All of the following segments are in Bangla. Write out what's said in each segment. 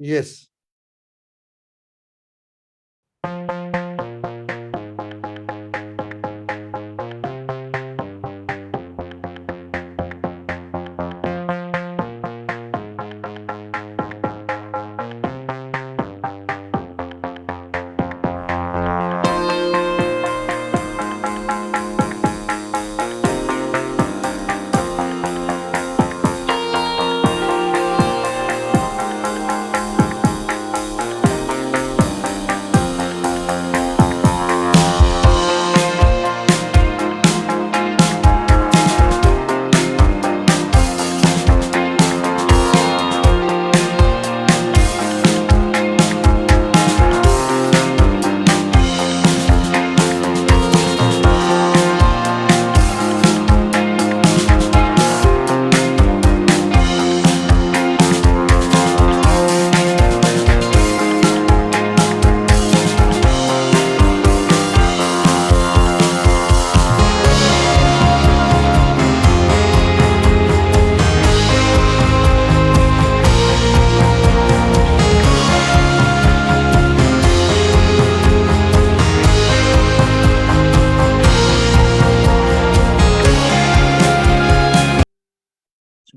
Yes.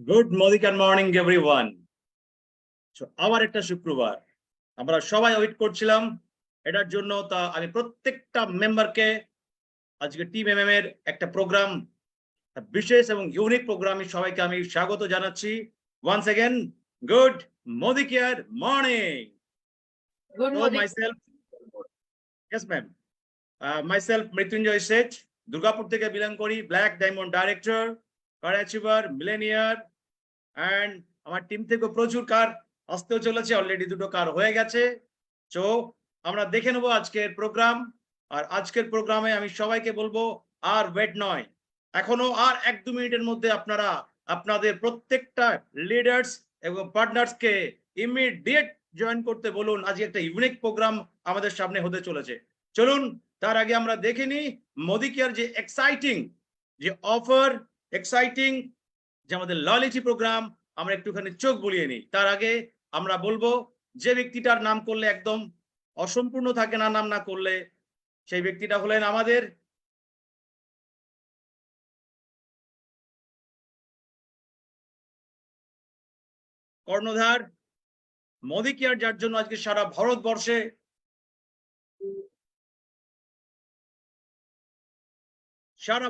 Good morning morning everyone. আবার একটা শুক্রবার আমরা সবাই ওয়েট করছিলাম এটার জন্য। তা আমি প্রত্যেকটা মেম্বারকে আজকে টিম এমএম এর একটা প্রোগ্রাম, বিশেষ এবং ইউনিক প্রোগ্রামে সবাইকে আমি স্বাগত জানাচ্ছি। Once again good Modicare morning. Good তো morning. Myself, yes ma'am, myself Mrityunjoy Sheth, Durgapur থেকে বিলং করি, black diamond director, car achiever, millionaire, and আমার টিম থেকে প্রচুর কার আসতেও চলেছে, অলরেডি দুটো কার হয়ে গেছে। তো আমরা দেখে নেবো আজকের প্রোগ্রাম। আর আজকের প্রোগ্রামে আমি সবাইকে বলবো আর ওয়েট নয়, এখনো আর 1-2 মিনিটের মধ্যে আপনারা আপনাদের প্রত্যেকটা লিডার্স এবং পার্টনার্সকে ইমিডিয়েট জয়েন করতে বলুন। আজকে একটা ইউনিক প্রোগ্রাম আমাদের সামনে হতে চলেছে। চলুন তার আগে আমরা দেখে নিই মোদি কেয়ার যে এক্সাইটিং যে অফার, এক্সাইটিং যে আমাদের লয়ালিটি প্রোগ্রাম, আমরা একটুখানি চোখ বুলিয়ে নিই। তার আগে আমরা বলবো যে ব্যক্তিটার নাম করলে একদম অসম্পূর্ণ থাকে না, নাম না করলে, সেই ব্যক্তিটা হলেন আমাদের কর্ণধার মোদি কেয়ার, যার জন্য আজকে সারা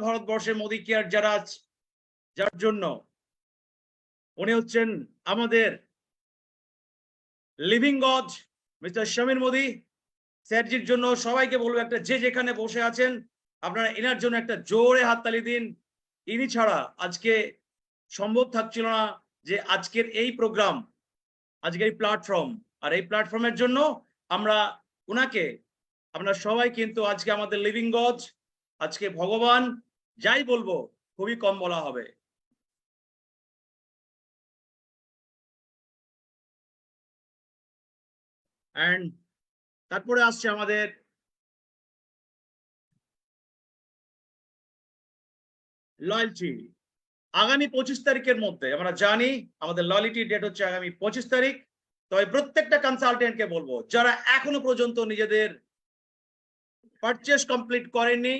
ভারতবর্ষে মোদি কেয়ার যার জন্য উনি হচ্ছেন আমাদের living god mister Samir Modi স্যারজির জন্য সবাইকে বলবো একটা, যে যেখানে বসে আছেন আপনারা এনার জন্য একটা জোরে হাততালি দিন। ইনি ছাড়া আজকে সম্ভব থাকছিল না যে আজকের এই প্রোগ্রাম, আজকের এই প্ল্যাটফর্ম। আর এই প্ল্যাটফর্মের জন্য আমরা ওনাকে, আমরা সবাই কিন্তু আজকে আমাদের লিভিং গড, আজকে ভগবান, যাই বলবো খুবই কম বলা হবে। অ্যান্ড তারপরে আসছে আমাদের লয়্যালটি। আগামী 25 তারিখের মধ্যে আমরা জানি আমাদের লয়ালিটি ডেট হচ্ছে আগামী 25 তারিখ। তো এই প্রত্যেকটা কনসালটেন্টকে বলবো যারা এখনো পর্যন্ত নিজেদের পারচেস কমপ্লিট করেননি,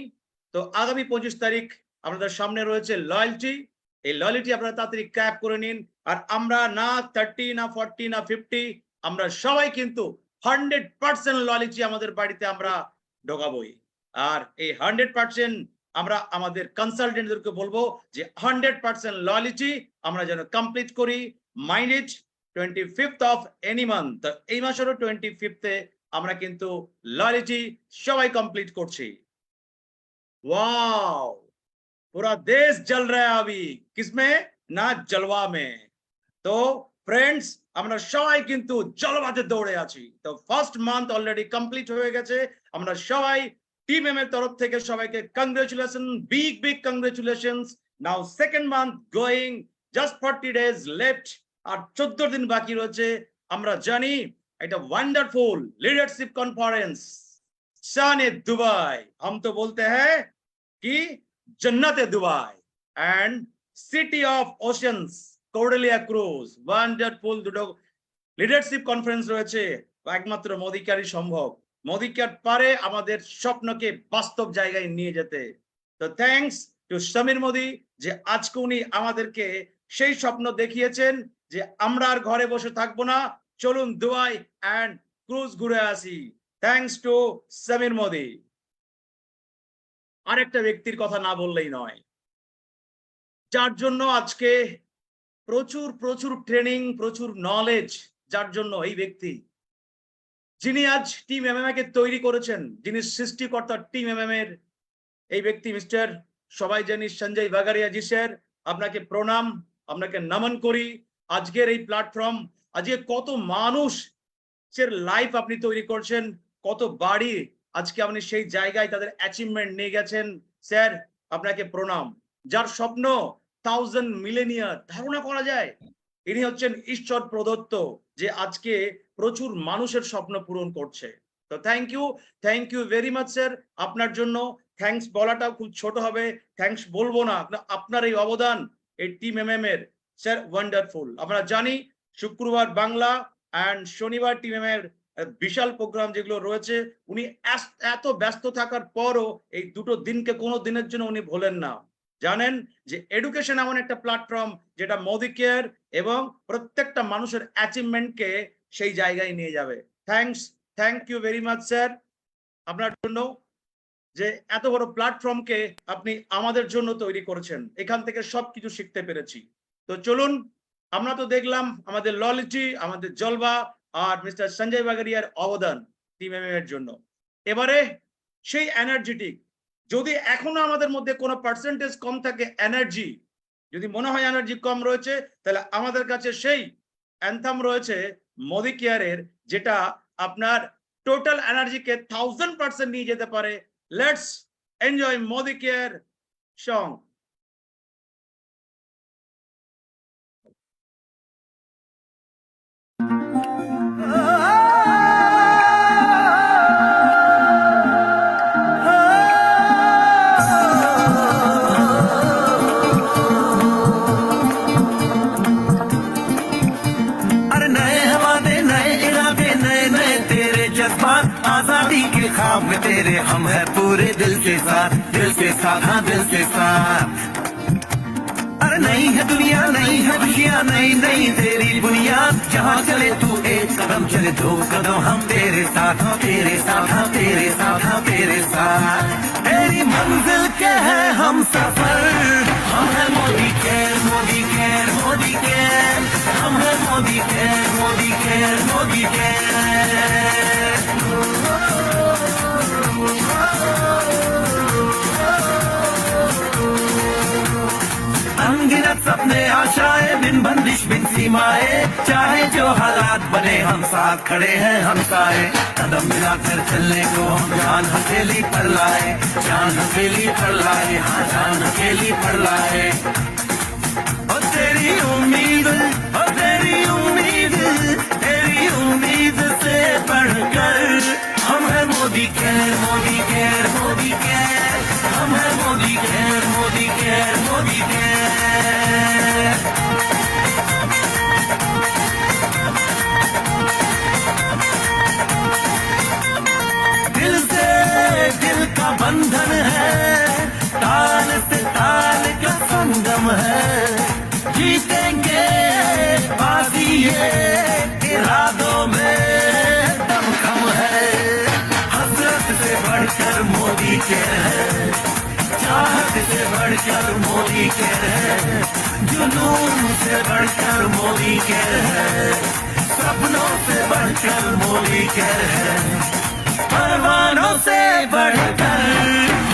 তো আগামী 25 তারিখ আপনাদের সামনে রয়েছে লয়ালিটি। এই লয়ালিটি আপনারা তাড়াতাড়ি ক্র্যাপ করে নিন। আর আমরা না 30 না 40 না 50, আমরা সবাই কিন্তু 100% লয়ালিটি আমাদের বাড়িতে আমরা ঢোকাবই। আর এই 100% আমরা আমাদের কনসালটেন্টদেরকে বলবো যে 100% লয়ালিটি আমরা যেন কমপ্লিট করি। Mind 25th of any month, এই মাসেরও 25th আমরা কিন্তু লয়ালিটি সবাই কমপ্লিট করছি। वाओ, पूरा देश जल रहा है अभी, किसमें ना जलवा में। तो फ्रेंड्स আমরা সবাই কিন্তু জলবাতে দৌড়ে আছি। তো ফার্স্ট মান্থ অলরেডি কমপ্লিট হয়ে গেছে। আমরা সবাই টিম এম এর তরফ থেকে সবাইকে congratulation, big congratulations. Now second month going, just 40 days left, আর 14 দিন বাকি রয়েছে। আমরা জানি এটা ওয়ান্ডারফুল लीडरशिप कॉन्फ्रेंस शान दुबई, हम तो बोलते हैं कि जन्नत Dubai and city of oceans, Cordelia cruise, wonderful দুটো লিডারশিপ কনফারেন্স রয়েছে, একমাত্র মোদি কেয়ারই সম্ভব। মোদি কেয়ার পারে আমাদের স্বপ্নকে বাস্তব জায়গায় নিয়ে যেতে। তো থ্যাঙ্কস টু সমীর মোদি যে আজকে উনি আমাদেরকে সেই স্বপ্ন দেখিয়েছেন যে আমরা আর ঘরে বসে থাকবো না, চলুন দুবাই অ্যান্ড ক্রুজ ঘুরে আসি। Thanks to Samir Modi. আরেকটা ব্যক্তির কথা না বললেই নয়, যার জন্য আজকে প্রচুর প্রচুর ট্রেনিং, প্রচুর নলেজ, যার জন্য এই ব্যক্তি, যিনি আজ টিম এমএমএ কে তৈরি করেছেন, যিনি সৃষ্টিকর্তা টিম এমএমএ এর, এই ব্যক্তি মিস্টার সবাই জানি সঞ্জয় বাগারিয়া জি স্যার, আপনাকে প্রণাম, আপনাকে নমন করি। আজকের এই প্ল্যাটফর্ম, আজকে কত মানুষের লাইফ আপনি তৈরি করছেন, কত বাড়ি আজকে আপনি সেই জায়গায় তাদের অ্যাচিভমেন্ট নিয়ে গেছেন। স্যার আপনাকে প্রণাম। যার স্বপ্ন 1000 মিলেনিয়ার ধারণা করা যায়, ইনি হচ্ছেন ঈশ্বর প্রদত্ত, যে আজকে প্রচুর মানুষের স্বপ্ন পূরণ করছে। তো thank you very much sir. আপনার জন্য থ্যাঙ্কস বলাটাও খুব ছোট হবে, থ্যাঙ্কস বলবো না, আপনার এই অবদান এই টিম এমএম এর স্যার ওয়ান্ডারফুল। আমরা জানি শুক্রবার বাংলা অ্যান্ড শনিবার টিম এমএম এর বিশাল প্রোগ্রাম যেগুলো রয়েছে, উনি এত ব্যস্ত থাকার পরও এই দুটো দিনকে কোনো দিনের জন্য উনি ভোলেন না। জানেন যে এডুকেশন এমন একটা প্ল্যাটফর্ম যেটা মোদি কেয়ার এবং প্রত্যেকটা মানুষের অ্যাচিভমেন্টকে সেই জায়গায় নিয়ে যাবে। Thank you very much sir আপনার জন্য, যে এত বড় প্ল্যাটফর্মকে আপনি আমাদের জন্য তৈরি করেছেন, এখান থেকে সবকিছু শিখতে পেরেছি। তো চলুন, আমরা তো দেখলাম আমাদের ললিটি, আমাদের জলবা আর মিস্টার সঞ্জয় বাগারিয়ার অবদান টিম এমএম এর জন্য। এবারে সেই এনার্জেটিক, যদি এখনো আমাদের মধ্যে কোনো পার্সেন্টেজ কম থাকে এনার্জি, যদি মনে হয় এনার্জি কম রয়েছে, তাহলে আমাদের কাছে সেই অ্যান্থাম রয়েছে মোদি কেয়ারের, যেটা আপনার টোটাল এনার্জিকে 1000% নিয়ে যেতে পারে। Let's enjoy Modi care song. आजादी के ख्वाब में तेरे हम है पूरे दिल के साथ, दिल के साथ, हाँ दिल के साथ। अरे नहीं है दुनिया, नहीं है खुशियाँ, नहीं नहीं तेरी बुनियाद, जहाँ चले तू एक कदम चले दो कदम हम तेरे साथ, हाँ तेरे साथ, हाँ तेरे साथ, हाँ तेरे साथ। तेरी मंजिल के है हम सफर, हम है Modi care, Modi care, Modi care, हम है Modi care, Modi care, Modi care. अनगिनत सपने आशाएं, बिन बंदिश बिन सीमाएं, चाहे जो हालात बने हम साथ खड़े हैं हम साए। कदम मिलाकर चलने को हम जान हथेली पर लाए, जान हथेली पर लाए, हाँ जान हथेली पर लाए। और तेरी उम्मीद, और तेरी उम्मीद, तेरी उम्मीद से बढ़कर हम है Modi care, Modi care, Modi care, हम है Modi care, Modi care, Modi care. दिल से दिल का बंधन है, ताल से ताल का संगम है, जीतेंगे बाजी ये इरादों में दमखम है। हसरत से बढ़कर मोदी केयर है, चाहत से बढ़कर मोदी केयर है, जुनून से बढ़कर मोदी केयर है, सपनों से बढ़कर मोदी केयर है, परवानों से बढ़कर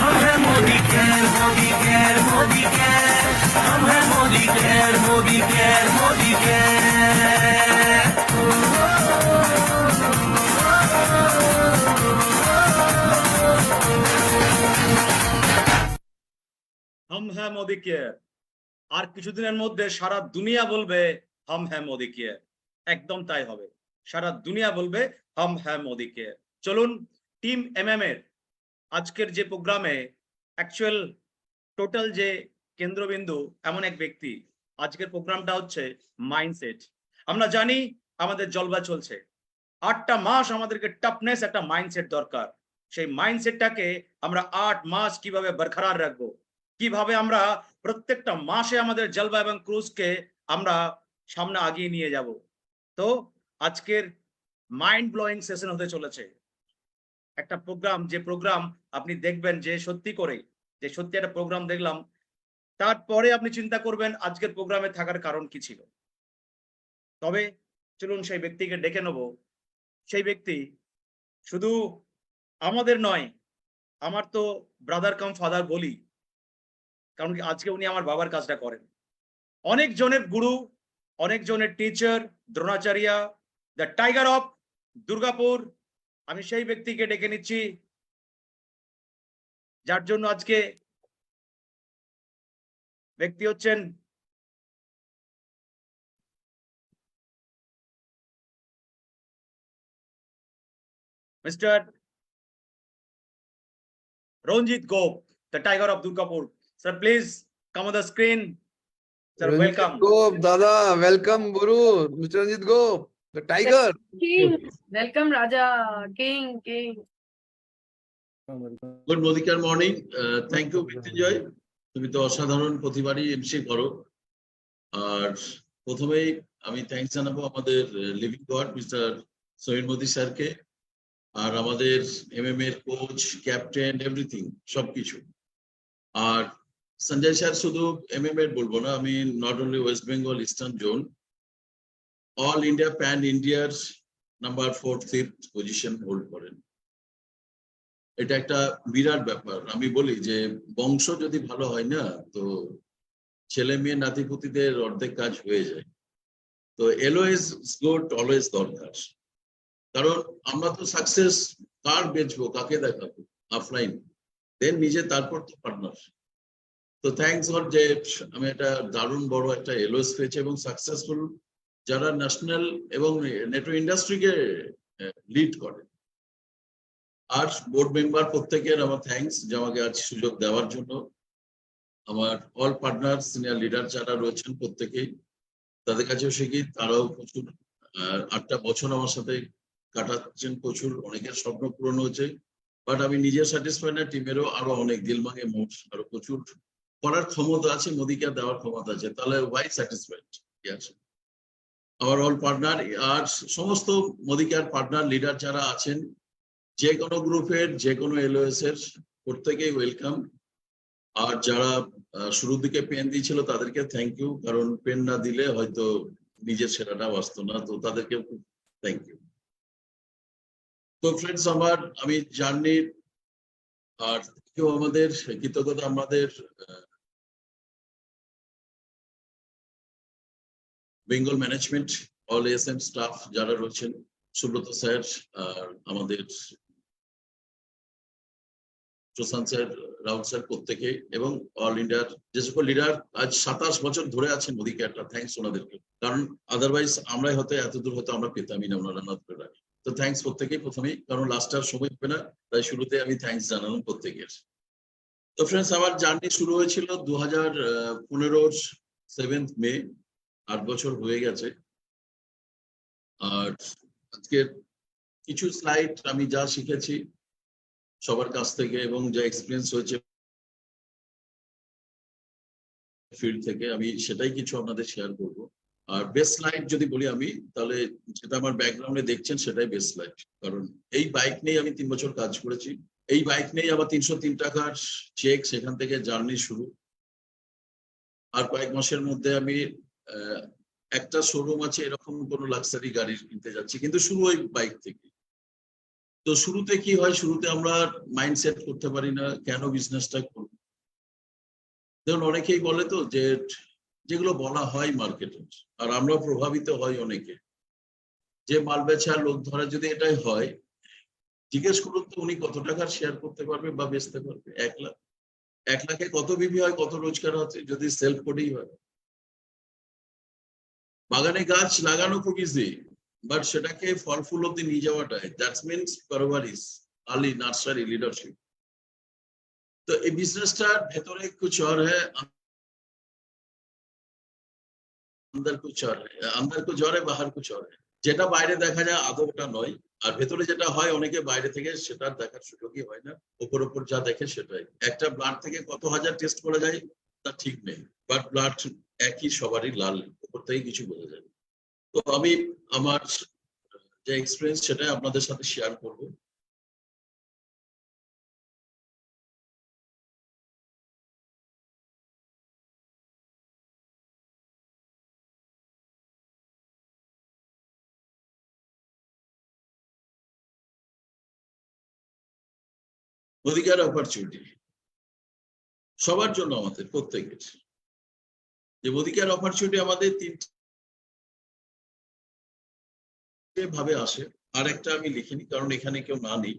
हम है Modi care, Modi care, Modi care, हम है Modi care, Modi care, Modi care. हम है मोदी केयर, আর কিছুদিনের মধ্যে সারা দুনিয়া বলবে हम है मोदी केयर। একদম তাই হবে, সারা দুনিয়া বলবে हम है मोदी केयर। চলুন, টিম এমএম এর আজকের যে প্রোগ্রামে অ্যাকচুয়াল টোটাল যে কেন্দ্রবিন্দু এমন এক ব্যক্তি, আজকের প্রোগ্রামটা হচ্ছে মাইন্ডসেট। আমরা জানি আমাদের জলবা চলছে। 8টা মাস আমাদেরকে টাফনেস একটা মাইন্ডসেট দরকার। সেই মাইন্ডসেটটাকে আমরা 8 মাস কিভাবে বরকরার রাখবো, কিভাবে আমরা প্রত্যেকটা মাসে আমাদের জলবা এবং ক্রুজকে আমরা সামনে আগিয়ে নিয়ে যাব। তো আজকের মাইন্ড ব্লোয়িং সেশন হতে চলেছে। একটা প্রোগ্রাম, যে প্রোগ্রাম আপনি দেখবেন যে সত্যি করে, যে সত্যি একটা প্রোগ্রাম দেখলাম, তারপরে আপনি চিন্তা করবেন আজকের প্রোগ্রামে থাকার কারণ কি ছিল। তবে চলুন সেই ব্যক্তিকে ডেকে নেব। সেই ব্যক্তি শুধু আমাদের নয়, আমার তো ব্রাদার কাম ফাদার বলি, কারণ কি আজকে উনি আমার বাবার কাজটা করেন। অনেক জনের গুরু, অনেক জনের teacher, Dronacharya, the tiger of Durgapur. আমি সেই ব্যক্তিকে ডেকে নিচ্ছি, যার জন্য আজকে ব্যক্তি হচ্ছেন mister Ranjit Gop, the tiger of Durgapur. Sir, please come on the screen. Sir, Ranjit welcome. Gop, Dada, welcome, Guru. Mr. Ranjit Gop, the tiger. King, welcome Raja, King. Good মোদিকার মর্নিং। থ্যাংক ইউ মৃত্যুঞ্জয়, তুমি তো অসাধারণ প্রতিবারই এমসি করো। আর প্রথমেই আমি থ্যাঙ্কস জানাবো আমাদের living god mister Sohel Modi স্যারকে, আর আমাদের এমএম এর কোচ, ক্যাপ্টেন, এভরিথিং সবকিছু। আর সঞ্জয় স্যার শুধু এমএম এর বলবো না, আমি not only West Bengal eastern zone, all India pan ইন্ডিয়ার number 4th 5th position hold করেন। এটা একটা বিরাট ব্যাপার। আমি বলি যে বংশ যদি ভালো হয় না, তো ছেলে মেয়ে নাতিপুতিদের অর্ধেক কাজ হয়ে যায়। তো এলওয়েজ গুড, অলওয়েজ দরকার। কারণ আমরা তো সাকসেস কার বেচবো, কাকে দেখাবো অফলাইন, দেন নিজে, তারপর তো পার্টনার। তো থ্যাংকস গড যে আমি একটা দারুণ বড় একটা এলওএস পেয়েছি, এবং সাকসেসফুল যারা ন্যাশনাল এবং নেটওয়ার্ক ইন্ডাস্ট্রিকে লিড করে। আর বোর্ড মেম্বার প্রত্যেকের আমার থ্যাঙ্কস যে আমাকে আজ সুযোগ দেওয়ার জন্য। আমার অল পার্টনার, সিনিয়র লিডার যারা রয়েছেন প্রত্যেকেই, তাদের কাছেও শিখি, তারাও প্রচুর 8টা বছর আমার সাথে কাটাচ্ছেন, প্রচুর অনেকের স্বপ্ন পূরণ হয়েছে। বাট আমি নিজে স্যাটিসফাইড না, টিমেরও আরো অনেক দিল মাঙে মোট আরো প্রচুর করার ক্ষমতা আছে, মোদিকে দেওয়ার ক্ষমতা আছে, তাহলে ওয়াই স্যাটিসফাইড আছে। আমার অল পার্টনার আর সমস্ত মোদিকার পার্টনার লিডার যারা আছেন, যে কোনো গ্রুপের, যে কোনো এলওএস এর প্রত্যেকেই ওয়েলকাম। আর যারা শুরুর দিকে পেন দিয়েছিল তাদেরকে থ্যাংক ইউ, কারণ পেন না দিলে হয়তো নিজের সেরাটা বাঁচত না, তো তাদেরকে থ্যাংক ইউ। তো ফ্রেন্ডস, আমি জার্নির আর কেউ আমাদের কৃতজ্ঞতা আমাদের Bengal management, all SM staff যারা রয়েছেন, সুব্রত স্যার, আর আমাদের প্রশান্ত স্যার, রাহুল স্যার, প্রত্যেকে, এবং অল ইন্ডিয়ার যে সকল লিডার আজ 27 বছর ধরে আছেন মোদিকে, একটা থ্যাংকস ওনাদেরকে, কারণ আদারওয়াইজ আমরাই হয়তো এতদূর হয়তো আমরা পেতামই না, ওনারা না ধরে রাখি। তো থ্যাংকস প্রত্যেকেই প্রথমেই, কারণ লাস্টটার সময় হবে না, তাই শুরুতে আমি থ্যাংকস জানালাম প্রত্যেকের। তো ফ্রেন্ডস, আমার জার্নি শুরু হয়েছিল 2015 7th মে, 8 বছর হয়ে গেছে। আর আজকের কিছু স্লাইড আমি যা শিখেছি সবার কাছ থেকে এবং যা এক্সপিরিয়েন্স হয়েছে ফিল্ড থেকে, আমি সেটাই কিছু আপনাদের শেয়ার করব। আর বেস্ট স্লাইড যদি বলি আমি, তাহলে যেটা আমার ব্যাকগ্রাউন্ডে দেখছেন সেটাই বেস্ট স্লাইড, কারণ এই বাইক নিয়ে আমি 3 বছর কাজ করেছি। এই বাইক নিয়ে আবার 303 টাকার চেক, সেখান থেকে জার্নি শুরু। আর কয়েক মাসের মধ্যে আমি একটা শোরুম আছে, এরকম কোনো লাক্সারি গাড়ি কিনতে যাচ্ছি, কিন্তু শুরু ওই বাইক থেকে। তো শুরুতে কি হয়, শুরুতে আমরা মাইন্ডসেট করতে পারি না কেন বিজনেসটা করব। দেখুন, অনেকেই বলে তো যে যেগুলো বলা হয় মার্কেটে, আর আমরা প্রভাবিত হয় অনেকে, যে মাল বেচার লোক ধরা যদি এটাই হয়, জিজ্ঞেস করুন তো উনি কত টাকার শেয়ার করতে পারবে বা বেচতে পারবে। 1 লাখ, 1 লাখে কত বিবি হয়, কত রোজগার হচ্ছে যদি সেলফ করেই হয়। বাগানে গাছ লাগানো খুব ইজি, বাট সেটাকে ফল ফুল অব্দি নিয়ে যাওয়াটাই, দ্যাটস মিনস পারভারিশ, আর্লি নার্সারি লিডারশিপ। তো এই বিজনেসটার ভেতরে কুছ और है, अंदर कुछ और है, अंदर कुछ और है, बाहर कुछ और है। যেটা বাইরে দেখা যায় আদৌ ওটা নয়, আর ভেতরে যেটা হয় অনেকে বাইরে থেকে সেটা দেখার সুযোগই হয় না, ওপর যা দেখে সেটাই। একটা ব্লাড থেকে কত হাজার টেস্ট করা যায় তা ঠিক নেই, বাট ব্লাড একই সবারই লাল, ওপর থেকে কিছু বোঝা যায়। তো আমি আমার যে এক্সপিরিয়েন্স সেটাই আপনাদের সাথে শেয়ার করবো। অধিকার অপরচুনিটি সবার জন্য, আমাদের প্রত্যেকের যে অধিকার অপরচুনিটি আমাদের তিনটে ভাবে আসে। আর একটা আমি লিখিনি কারণ এখানে কেউ না নেই।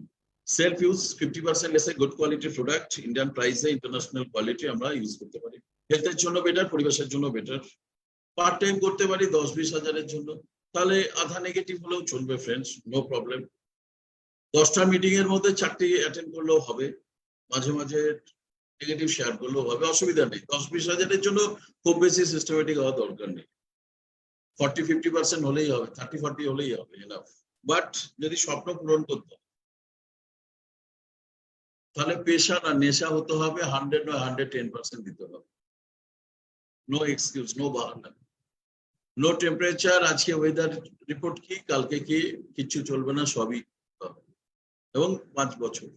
সেলফ ইউজ 50% লেসে গুড কোয়ালিটি প্রোডাক্ট, ইন্ডিয়ান প্রাইসে ইন্টারন্যাশনাল কোয়ালিটি আমরা ইউজ করতে পারি। হেলথের জন্য বেটার, পরিবেশের জন্য বেটার। পার্ট টাইম করতে পারি 10-20 হাজারের জন্য, তাহলে আধা নেগেটিভ হলেও চলবে ফ্রেন্ডস, নো প্রবলেম। 10টা মিটিং এর মধ্যে 4টি অ্যাটেন্ড করলেও হবে, মাঝে মাঝে নেগেটিভ শেয়ার করলেও হবে, অসুবিধা নেই। 10-20 হাজারের জন্য খুব বেশি সিস্টেমেটিক হওয়ার দরকার নেই। 40-50% হলেই হবে, 30-40 হলেই হবে এনাফ। বাট যদি স্বপ্ন পূরণ করতে হয় তাহলে পেশা না নেশা হতে হবে, 100 নয় 110% দিতে হবে। নো এক্সকিউজ, নো বাহানা, নো টেম্পারেচার, আজকে ওয়েদার রিপোর্ট কি, কালকে কি, কিচ্ছু চলবে না, সবই হবে। এবং 5 বছর।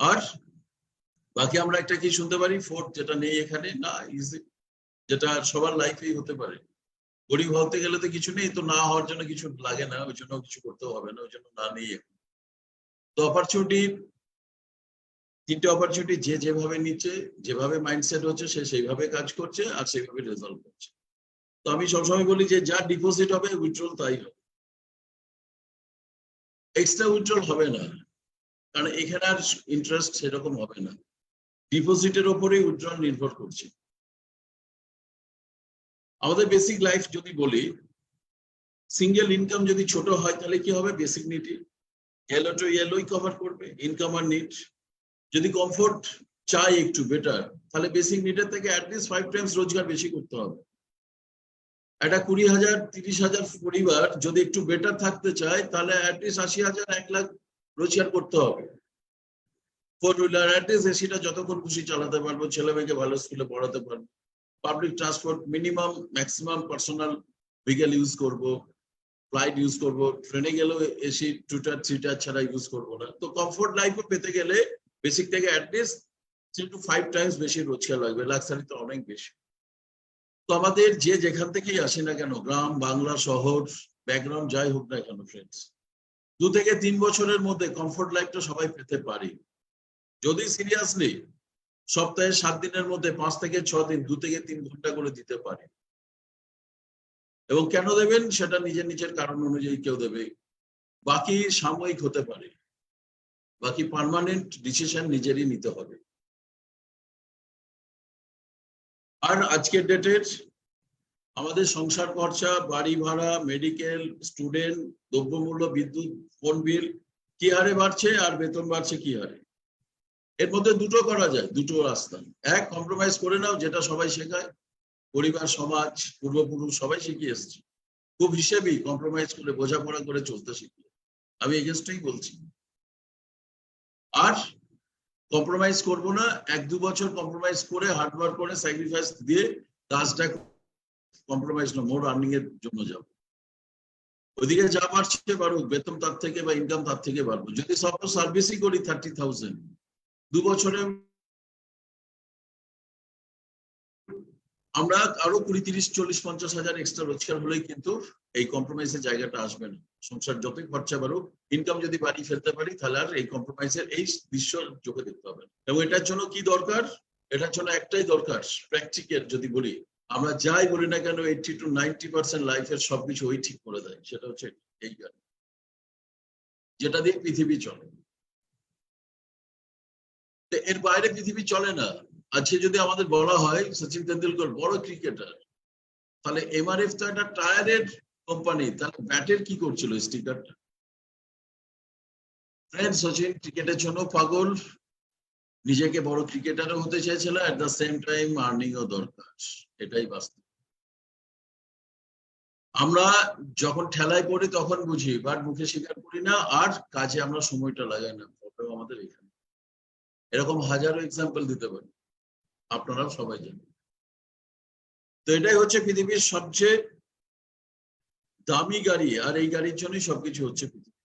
আর বাকি আমরা একটা কি শুনতে পারি, ফোর্থ, যেটা নেই এখানে, না ইজি, যেটা সবার লাইফেই হতে পারে। গরিব হতে গেলে তো কিছু নেই, তো না হওয়ার জন্য কিছু লাগে না, ওই জন্য কিছু করতে হবে না, ওই জন্য না নেই এখন। তো অপরচুনিটি, তিনটে অপরচুনিটি যে যেভাবে নিচ্ছে, যেভাবে মাইন্ডসেট হচ্ছে, সে সেইভাবে কাজ করছে আর সেইভাবে রেজাল্ট করছে। তো আমি সবসময় বলি যে যা ডিপোজিট হবে উইথড্রল তাই হবে, এক্সট্রা উইথড্রল হবে না, কারণ এখানে আর ইন্টারেস্ট সেরকম হবে না, ডিপোজিটের ওপরেই উইথড্রল নির্ভর করছে। আমাদের বেসিক লাইফ যদি বলি, সিঙ্গেল ইনকাম যদি ছোট হয় তাহলে কি হবে, বেসিক নিড ইয়েলো টু ইয়েলোই কভার করবে, ইনকাম আর নিড। যদি কমফোর্ট চাই একটু বেটার, তাহলে বেসিক নিডের থেকে অ্যাটলিস্ট 5 টাইমস রোজগার বেশি করতে হবে। একটা 20,000 30,000 পরিবার যদি একটু বেটার থাকতে চায় তাহলে অ্যাটলিস্ট 80,000 1 লাখ রোজগার করতে হবে। 4 হুইলার অ্যাটলিস্ট এসিটা যতক্ষণ খুশি চালাতে পারবো, ছেলে মেয়েকে ভালো স্কুলে পড়াতে পারবো। Public transport minimum maximum personal vehicle use করব, ফ্লাইট ইউজ করব, ট্রেনে গেলেও এসি 2টা 3টা ছাড়া ইউজ করবো না। তো কমফোর্ট লাইফও পেতে গেলে বেসিক থেকে অ্যাটলিস্ট 3 to 5 টাইমস বেশি রোজগার লাগবে, লাক্সারি তো অনেক বেশি। তো আমাদের যে যেখান থেকেই আসি না কেন, গ্রাম বাংলা শহর ব্যাকগ্রাউন্ড যাই হোক না কেন ফ্রেন্ডস, 2 থেকে 3 বছরের মধ্যে কমফোর্ট লাইফটা সবাই পেতে পারি যদি সিরিয়াসলি সপ্তাহে 7 দিনের মধ্যে 5 থেকে 6 দিন 2 থেকে 3 ঘন্টা করে দিতে পারে। এবং কেন দেবেন সেটা নিজের নিজের কারণ অনুযায়ী কেউ দেবে, বাকি সাময়িক হতে পারে, বাকি পার্মানেন্ট ডিসিশন নিজেরই নিতে হবে। আর আজকের ডেটের আমাদের সংসার খরচা, বাড়ি ভাড়া, মেডিকেল, স্টুডেন্ট, দ্রব্যমূল্য, বিদ্যুৎ, ফোন বিল কি হারে বাড়ছে আর বেতন বাড়ছে কি হারে। এর মধ্যে দুটো করা যায়, দুটো রাস্তা। এক, কম্প্রোমাইজ করে নাও, যেটা সবাই শেখায়, পরিবার সমাজ পূর্বপুরুষ সবাই শিখিয়ে এসছে, খুব হিসেবেই কম্প্রোমাইজ করে বোঝাপড়া করে চলতে শিখবে, আমি এগেনস্টই বলছি। আর কম্প্রোমাইজ করবো না, 1-2 বছর কম্প্রোমাইজ করে হার্ডওয়ার্ক করে স্যাক্রিফাইস দিয়ে কাজটা কম্প্রোমাইজ না, মোর আর্নিং এর জন্য যাবো। ওইদিকে যা বাড়ছে বাড়ুক, বেতন তার থেকে বা ইনকাম তার থেকে বাড়বো। যদি সাপোজ সার্ভিসই করি 30,000, 2 বছরে আমরা আরো 20, 30, 40, 50 হাজার এক্সট্রা রোজগার হলেই কিন্তু এই কম্প্রোমাইজের জায়গাটা আসবে না। সংসার যতই খরচা বাড়ুক, ইনকাম যদি বাড়িয়ে ফেলতে পারি তাহলে আর এই কম্প্রোমাইজের এই দৃশ্য চোখে দেখতে হবে। এবং এটার জন্য কি দরকার, এটার জন্য একটাই দরকার, প্র্যাকটিক্যাল। যদি বলি আমরা যাই বলি না কেন, 80 to 90% লাইফের সবকিছু ওই ঠিক করে দেয়, সেটা হচ্ছে এই জ্ঞান, যেটা দিয়ে পৃথিবী চলে। এর বাইরে পৃথিবী চলে না। আজকে যদি আমাদের বলা হয় সচিন তেন্ডুলকর বড় ক্রিকেটার, তাহলে এমআরএফ তো একটা টায়ারের কোম্পানি, তাহলে ব্যাটের কি করছিল স্টিকারটা? ফ্রেন্ড, সচিন ক্রিকেটের জন্য পাগল, নিজেকে বড় ক্রিকেটারও হতে চেয়েছিল, এট দ্য সেম টাইম আর্নিংও দরকার, এটাই বাস্তব। আমরা যখন ঠেলায় পড়ি তখন বুঝি, বাট মুখে স্বীকার করি না, আর কাজে আমরা সময়টা লাগাই না। প্রবলেম আমাদের এখানে। এরকম হাজারো এক্সাম্পল দিতে পারি, আপনারাও সবাই জানেন। তো এটাই হচ্ছে পৃথিবীর সবচেয়ে দামি গাড়ি, আর এই গাড়ির জন্যই সবকিছু হচ্ছে পৃথিবী।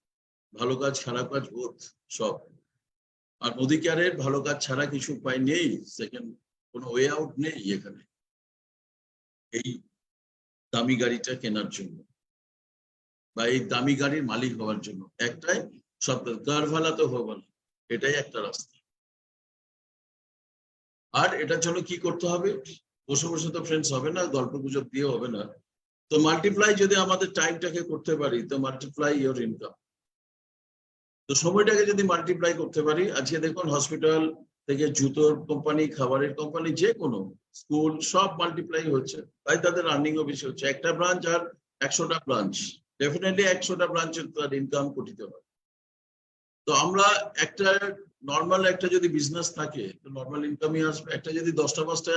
ভালো কাজ, খারাপ কাজ, বোধ সব। আর মোদি কেয়ারের ভালো কাজ ছাড়া কিছু উপায় নেই, সেকেন্ড কোনো ওয়ে আউট নেই এখানে এই দামি গাড়িটা কেনার জন্য বা এই দামি গাড়ির মালিক হওয়ার জন্য। একটাই শব্দ, গারভালা তো হওয়ালা, এটাই একটা রাস্তা। আর এটার জন্য কি করতে হবে? বসে বসে তো ফ্রেন্ডস হবে না, গল্প গুজব দিয়ে হবে না। তো মাল্টিপ্লাই যদি আমাদের টাইমটাকে করতে পারি, তো মাল্টিপ্লাই ইওর ইনকাম। তো সময়টাকে যদি মাল্টিপ্লাই করতে পারি, আজকে দেখুন হসপিটাল থেকে জুতোর কোম্পানি, খাবারের কোম্পানি, যে কোনো স্কুল, সব মাল্টিপ্লাই হচ্ছে, তাই তাদের আর্নিংও বেশি হচ্ছে। একটা ব্রাঞ্চ আর 100টা ব্রাঞ্চ, ডেফিনেটলি 100টা ব্রাঞ্চের তার ইনকাম কোটিতে হয়। তো আমরা একটা নর্মাল একটা যদি বিজনেস থাকে, তো নর্মাল ইনকামই আসবে। একটা যদি 10টা 5টা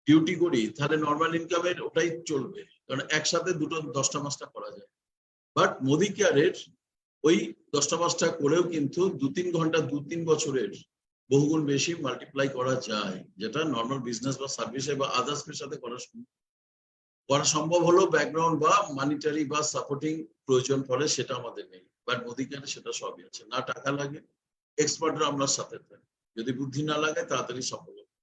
ডিউটি করি, তাহলে নর্মাল ইনকামের ওটাই চলবে, কারণ একসাথে দুটো 10টা 5টা করা যায়। বাট মোদি কেয়ারের ওই 10টা 5টা করেও কিন্তু 2-3 ঘন্টা 2-3 বছরের বহুগুণ বেশি মাল্টিপ্লাই করা যায়, যেটা নর্মাল বিজনেস বা সার্ভিসে বা আদার্সের সাথে করা সম্ভব হলো। ব্যাকগ্রাউন্ড বা মানিটারি বা সাপোর্টিং প্রয়োজন পড়ে, সেটা আমাদের নেই। বাট মোদি কেয়ারে সেটা সবই আছে। না টাকা লাগে, এক্সপার্টরা আমরা সাথে থাকি, যদি বুদ্ধি না লাগে তাড়াতাড়ি সফল হবে।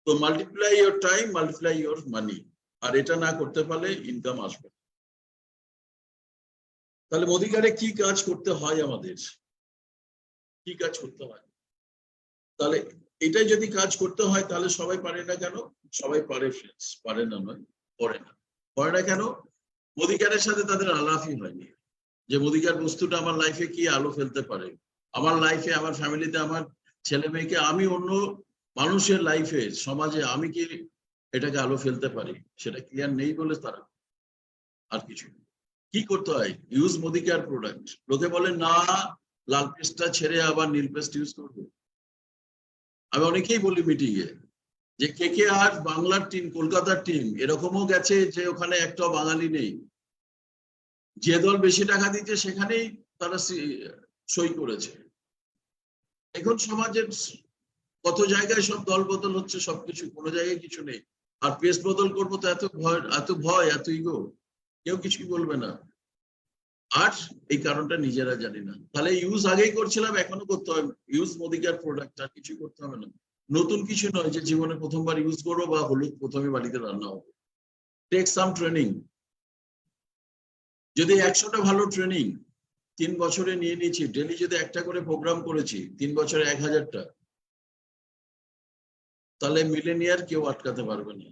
তো multiply your time, multiply your money. আর এটা না করতে পারলে ইনকাম আসবে। তাহলে মোদি কেয়ারে কি কাজ করতে হয় আমাদের, কি কাজ করতে হয়? তাহলে এটাই যদি কাজ করতে হয়, তাহলে সবাই পারে না কেন? সবাই পারে ফ্রেন্ডস, পারে না নয়, করে না। করে না কেন? মোদি কেয়ারের সাথে তাদের আলাপই হয়নি, যে মোদি কেয়ার বস্তুটা আমার লাইফে কি আলো ফেলতে পারে, আমার লাইফে, আমার ফ্যামিলিতে, আমার ছেলে মেয়েকে, আমি অন্য মানুষের লাইফে, সমাজে আমি কি এটাকে আলো ফেলতে পারি, সেটা ক্লিয়ার নেই বলে তারা। আর কিছু কি করতে হয়? Use Modi care product. লোকে বলে না, লাল পেস্টটা ছেড়ে আবার নীল পেস্ট ইউজ করবো। আমি অনেকেই বলি মিটিংয়ে যে কে আর বাংলার টিম, কলকাতার টিম এরকমও গেছে যে ওখানে একটা বাঙালি নেই, যে দল বেশি টাকা দিচ্ছে সেখানেই তারা সই করেছে। এখন সমাজের কত জায়গায় সব দল বদল হচ্ছে, সবকিছু, কোনো জায়গায় কিছু নেই। আর পেস্ট বদল করবো তো এত ভয়, এত ইগো, কেউ কিছুই বলবে না। আর এই কারণটা নিজেরা জানি না। তাহলে ইউজ আগেই করছিলাম, এখনো করতে হবে। ইউজ মোদি কেয়ার প্রোডাক্ট, আর কিছু করতে হবে না। নতুন কিছু নয় যে জীবনে প্রথমবার ইউজ করবো বা হলুদ প্রথমে বাড়িতে রান্না হবে। Take some training. যদি 100টা ভালো ট্রেনিং 3 বছরে নিয়ে নিয়েছি, ডেলি যদি একটা করে প্রোগ্রাম করেছি, 3 বছরে 1000টা, তাহলে মিলেনিয়ার কেউ আটকাতে পারবে না।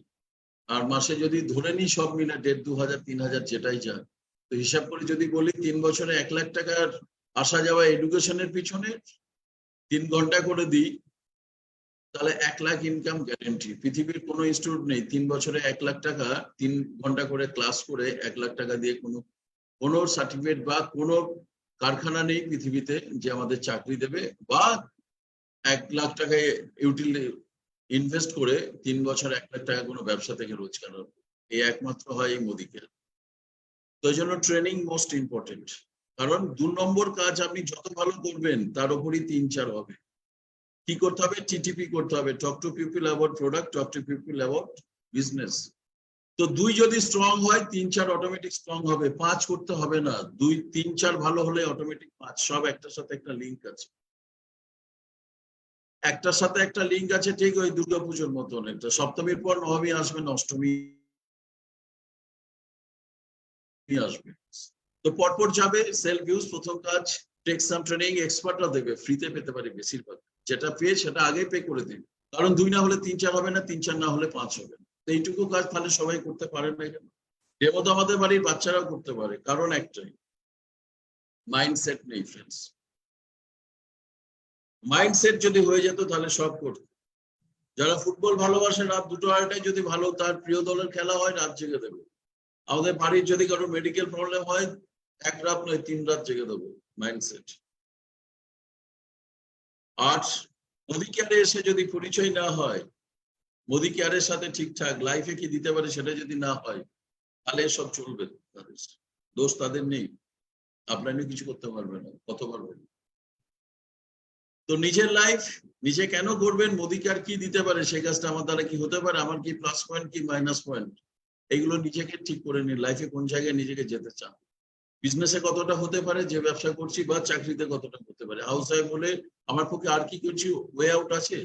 আর মাসে যদি ধরে নিই সব মিলে 1,500, 2,000, 3,000 যেটাই যায়, তো হিসাব করে যদি বলি 3 বছরে 1 লাখ টাকার আসা যাওয়া এডুকেশনের পিছনে 3 ঘন্টা করে দিই, তাহলে 1 লাখ ইনকাম গ্যারেন্টি। পৃথিবীর কোনো ইনস্টিটিউট নেই 3 বছরে 1 লাখ টাকা 3 ঘন্টা করে ক্লাস করে 1 লাখ টাকা দিয়ে কোনো সার্টিফিকেট বা কোনো কারখানা নেই পৃথিবীতে যে আমাদের চাকরি দেবে, বা 1 লাখ টাকায় ইনভেস্ট করে 3 বছর 1 লাখ টাকা কোনো ব্যবসা থেকে রোজগার হবে। এই একমাত্র হয় এই মোদি কেয়ার। তো এই জন্য ট্রেনিং মোস্ট ইম্পর্টেন্ট। কারণ 2 নম্বর কাজ আপনি যত ভালো করবেন তার উপরই 3-4 হবে। কি করতে হবে? টিটিপি করতে হবে, talk to people about product, talk to people about business. তো 2 যদি স্ট্রং হয় 3-4 অটোমেটিক স্ট্রং হবে। 5 করতে হবে না, 2, 3, 4 ভালো হলে অটোমেটিক 5। সব একটার সাথে একটা লিঙ্ক আছে, একটার সাথে একটা লিঙ্ক আছে। ঠিক ওই দুর্গাপুজোর মতন, একটা সপ্তমীর পর নবমী আসবে, অষ্টমী আসবে, তো পরপর যাবে। সেলফ ইউজ প্রথম কাজ, টেক সাম ট্রেনিং, এক্সপার্টরা দেবে, ফ্রিতে পেতে পারি বেশিরভাগ। যেটা পেয়ে সেটা আগে পে করে দিন, কারণ 2 না হলে 3-4 হবে না, 3-4 না হলে 5 হবে না। তো এইটুকু কাজ তাহলে সবাই করতে পারে না কেন? ডেমো তো আমাদের বাড়ির বাচ্চারাও করতে পারে, কারণ একটাই, মাইন্ডসেট নেই ফ্রেন্ডস। মাইন্ডসেট যদি হয়ে যেত তাহলে সব করতো। যারা ফুটবল ভালোবাসে, রাত 2-2:30টায় যদি ভালো তার প্রিয় দলের খেলা হয়, রাত জেগে দেবে। আমাদের বাড়ির যদি কারো মেডিকেল প্রবলেম হয়, 1 রাত নয় 3 রাত জেগে দেবো। মাইন্ডসেট। আর মোদি কেয়ারে এসে যদি পরিচয় না হয়, মোদি কেয়ারের সাথে ঠিকঠাক লাইফে কি দিতে পারে সেটা যদি না হয়, তাহলে সব চলবে, তাদের দোষ তাদের নেই, আপনারা কিছু করতে পারবেন না, কত পারবেন। তো নিজের লাইফ নিজে কেন করবেন, মোদিকে আর কি দিতে পারে, সেই কাজটা আমার দ্বারা কি হতে পারে, আমার কি প্লাস পয়েন্ট কি মাইনাস পয়েন্ট, এগুলো নিজেকে ঠিক করে নিন। লাইফে কোন জায়গায় নিজেকে যেতে চান, বিজনেসে কতটা হতে পারে যে ব্যবসা করছি, বা চাকরিতে কতটা হতে পারে। হাউস ওয়াইফ হলে আমার পক্ষে আর কি করছি, ওয়ে আউট আছে,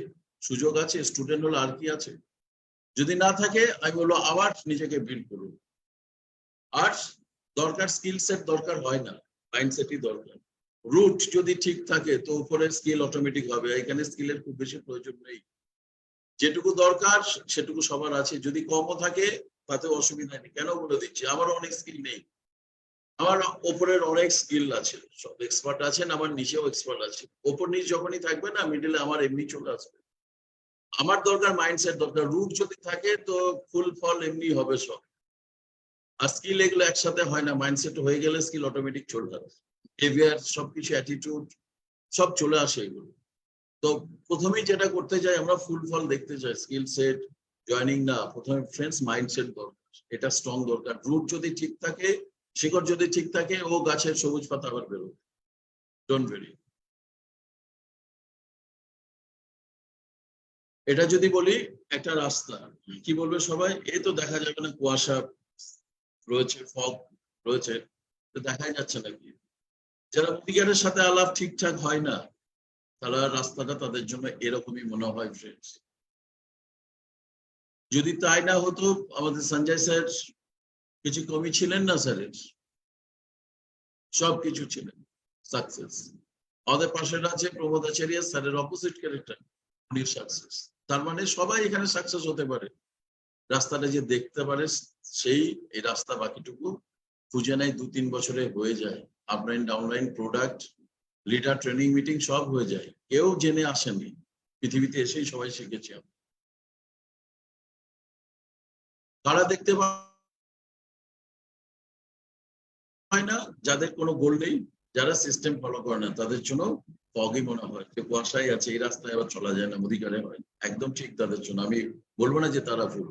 সুযোগ আছে, স্টুডেন্ট হলে আর কি আছে, যদি না থাকে আমি বলবো আবার নিজেকে বিল্ড করুন। আর দরকার স্কিল সেট দরকার হয় না, মাইন্ডসেটই দরকার। রুট যদি ঠিক থাকে তো উপরের স্কিল অটোমেটিক হবে, এখানে স্কিলের খুব বেশি প্রয়োজন নেই, যেটুকু দরকার সেটুকু সবার আছে, যদি কমও থাকে তাতে অসুবিধা নেই। কেন বলে দিচ্ছি, আমারও অনেক স্কিল নেই, আমার ওপরের অনেক স্কিল আছে, সব এক্সপার্ট আছেন, আমার নিচেও এক্সপার্ট আছে। ওপর নিচ যখনই থাকবে না, মিডিলে আমার এমনি চলে আসবে। আমার দরকার মাইন্ডসেট দরকার, রুট যদি থাকে তো ফুল ফল এমনি হবে সব। আর স্কিল এগুলো একসাথে হয় না, মাইন্ডসেট হয়ে গেলে স্কিল অটোমেটিক চলে আসে, বিহেভিয়ার সবকিছু, অ্যাটিটিউড সব চলে আসে এগুলো। তো প্রথমেই যেটা করতে চাই আমরা, ফুল ফল দেখতে চাই, স্কিল সেট জয়নিং না, প্রথমে ফ্রেন্ডস মাইন্ডসেট দরকার, এটা স্ট্রং দরকার। রুট যদি ঠিক থাকে, শিকড় যদি ঠিক থাকে, ও গাছের সবুজ পাতা আবার বেরোবে, ডোন্ট ভেরি। এটা যদি বলি একটা রাস্তা, কি বলবে সবাই, এই তো দেখা যাবে না, কুয়াশা রয়েছে, ফগ রয়েছে, তো দেখাই যাচ্ছে নাকি। যারা বিজ্ঞানের সাথে আলাপ ঠিকঠাক হয় না, তারা রাস্তাটা তাদের জন্য এরকমই মনে হয় ফ্রেন্ডস। যদি তাই না হতো, আমাদের সঞ্জয় স্যার কিছু কমি ছিলেন না স্যারের, সবকিছু ছিলেন সাকসেস। আমাদের পাশের আছে প্রমোদ আচার্য, স্যারের অপোজিট ক্যারেক্টার, উনি সাকসেস। তার মানে সবাই এখানে সাকসেস হতে পারে, রাস্তাটা যে দেখতে পারে সেই, এই রাস্তা বাকিটুকু খুঁজে নেয়, 2-3 বছরে হয়ে যায়। Upline downline product leader training meeting সব হয়ে যায়, কেউ জেনে আসেনি, পৃথিবীতে এসেই সবাই শিখেছি। তারা দেখতে পায় না যাদের কোনো গোল নেই, যারা সিস্টেম ফলো করে না, তাদের জন্য ফগই মনে হয়, যে কুয়াশায় আছে, এই রাস্তায় আবার চলা যায় না, অধিকারে হয়, একদম ঠিক তাদের জন্য। আমি বলবো না যে তারা ভুল,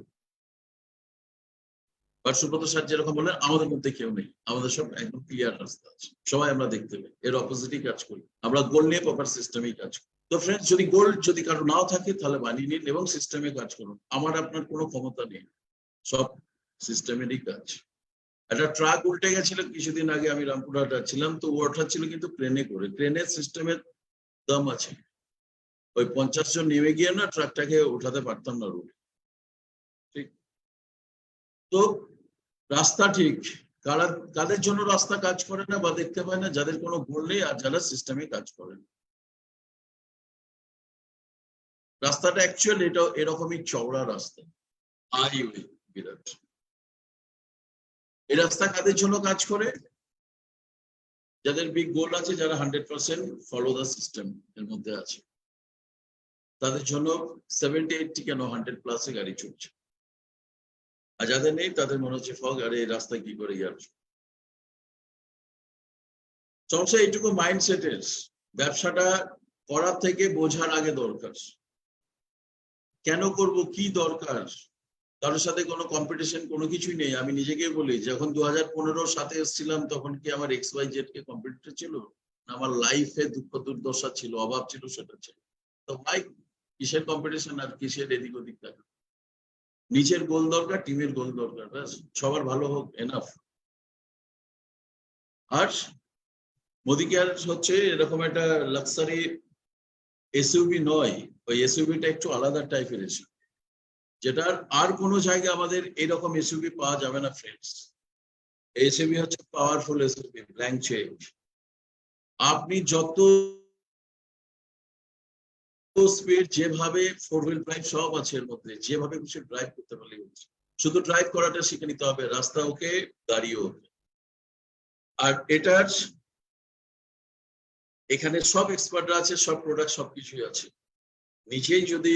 বাট সুব্রত স্যার যেরকম বললেন, আমাদের মধ্যে কেউ নেই, আমাদের সব একদম ক্লিয়ার রাস্তা আছে, সবাই আমরা দেখতে পাই, এর অপোজিটই কাজ করি আমরা, গোল নিয়ে প্রপার সিস্টেমেই কাজ করি। তো ফ্রেন্ডস, যদি গোল যদি কারো নাও থাকে তাহলে বানিয়ে নিন এবং সিস্টেমে কাজ করুন। আমার আপনার কোনো ক্ষমতা নেই, সব সিস্টেমেরই কাজ। একটা ট্রাক উল্টে গেছিল কিছুদিন আগে, আমি রামপুরহাট ছিলাম, তো ওঠা ছিল কিন্তু ট্রেনে করে, ট্রেনের সিস্টেমের দাম আছে, ওই 50 জন নেমে গিয়ে না ট্রাকটাকে উঠাতে পারতাম না রুটে, ঠিক। তো রাস্তা ঠিক, কাদের জন্য রাস্তা কাজ করে না বা দেখতে পায় না, যাদের কোনো গোল নেই আর যারা সিস্টেমে কাজ করেন। রাস্তাটা অ্যাকচুয়ালি এটা এরকমই চওড়া রাস্তা, হাইওয়ে বিরাট। এই রাস্তা কাদের জন্য কাজ করে, যাদের বিগ গোল আছে, যারা 100% ফলো দ্য সিস্টেম এর মধ্যে আছে, তাদের জন্য 70-80 কেন 100+ গাড়ি চলছে। আর যাদের নেই তাদের মনে হচ্ছে ফগ, আরে এই রাস্তায় কি করে যাচ্ছে। সমস্যা এইটুকু মাইন্ডসেটের, ব্যবসাটা করার থেকে বোঝার আগে দরকার, কেন করব, কি দরকার, কারোর সাথে কোনো কম্পিটিশন কোনো কিছুই নেই। আমি নিজেকে বলি, যখন 2015 সাথে এসেছিলাম, তখন কি আমার XYZ কে কম্পিটিটর ছিল, আমার লাইফে দুঃখ দুর্দশা ছিল, অভাব ছিল, সেটা ছিল। তো ভাই কিসের কম্পিটিশন আর কিসের এদিক ওদিক থাকে, নিজের গোল দরকার, টিমের গোল দরকার, ব্যাস, সবার ভালো হোক, এনাফ। আর মোদি কেয়ার হচ্ছে এরকম একটা লাক্সারি এসইউভি নয়, ওই এসইউভিটা একটু আলাদা টাইপের এসইউভি, যেটার আর কোনো জায়গায় আমাদের এরকম এসইউভি পাওয়া যাবে না ফ্রেন্ডস। এসইউভি হচ্ছে পাওয়ারফুল এসইউভি, ব্ল্যাঙ্ক চেক। আপনি যত স্পিড, যেভাবে 4-wheel ড্রাইভ সব আছে এর মধ্যে, যেভাবে খুশি ড্রাইভ করতে পারলে হচ্ছে, শুধু ড্রাইভ করাটা শিখে নিতে হবে, রাস্তা ওকে, গাড়িও ওকে। আর এটার এখানে সব এক্সপার্টরা আছে, সব প্রোডাক্ট সবকিছুই আছে। নিজেই যদি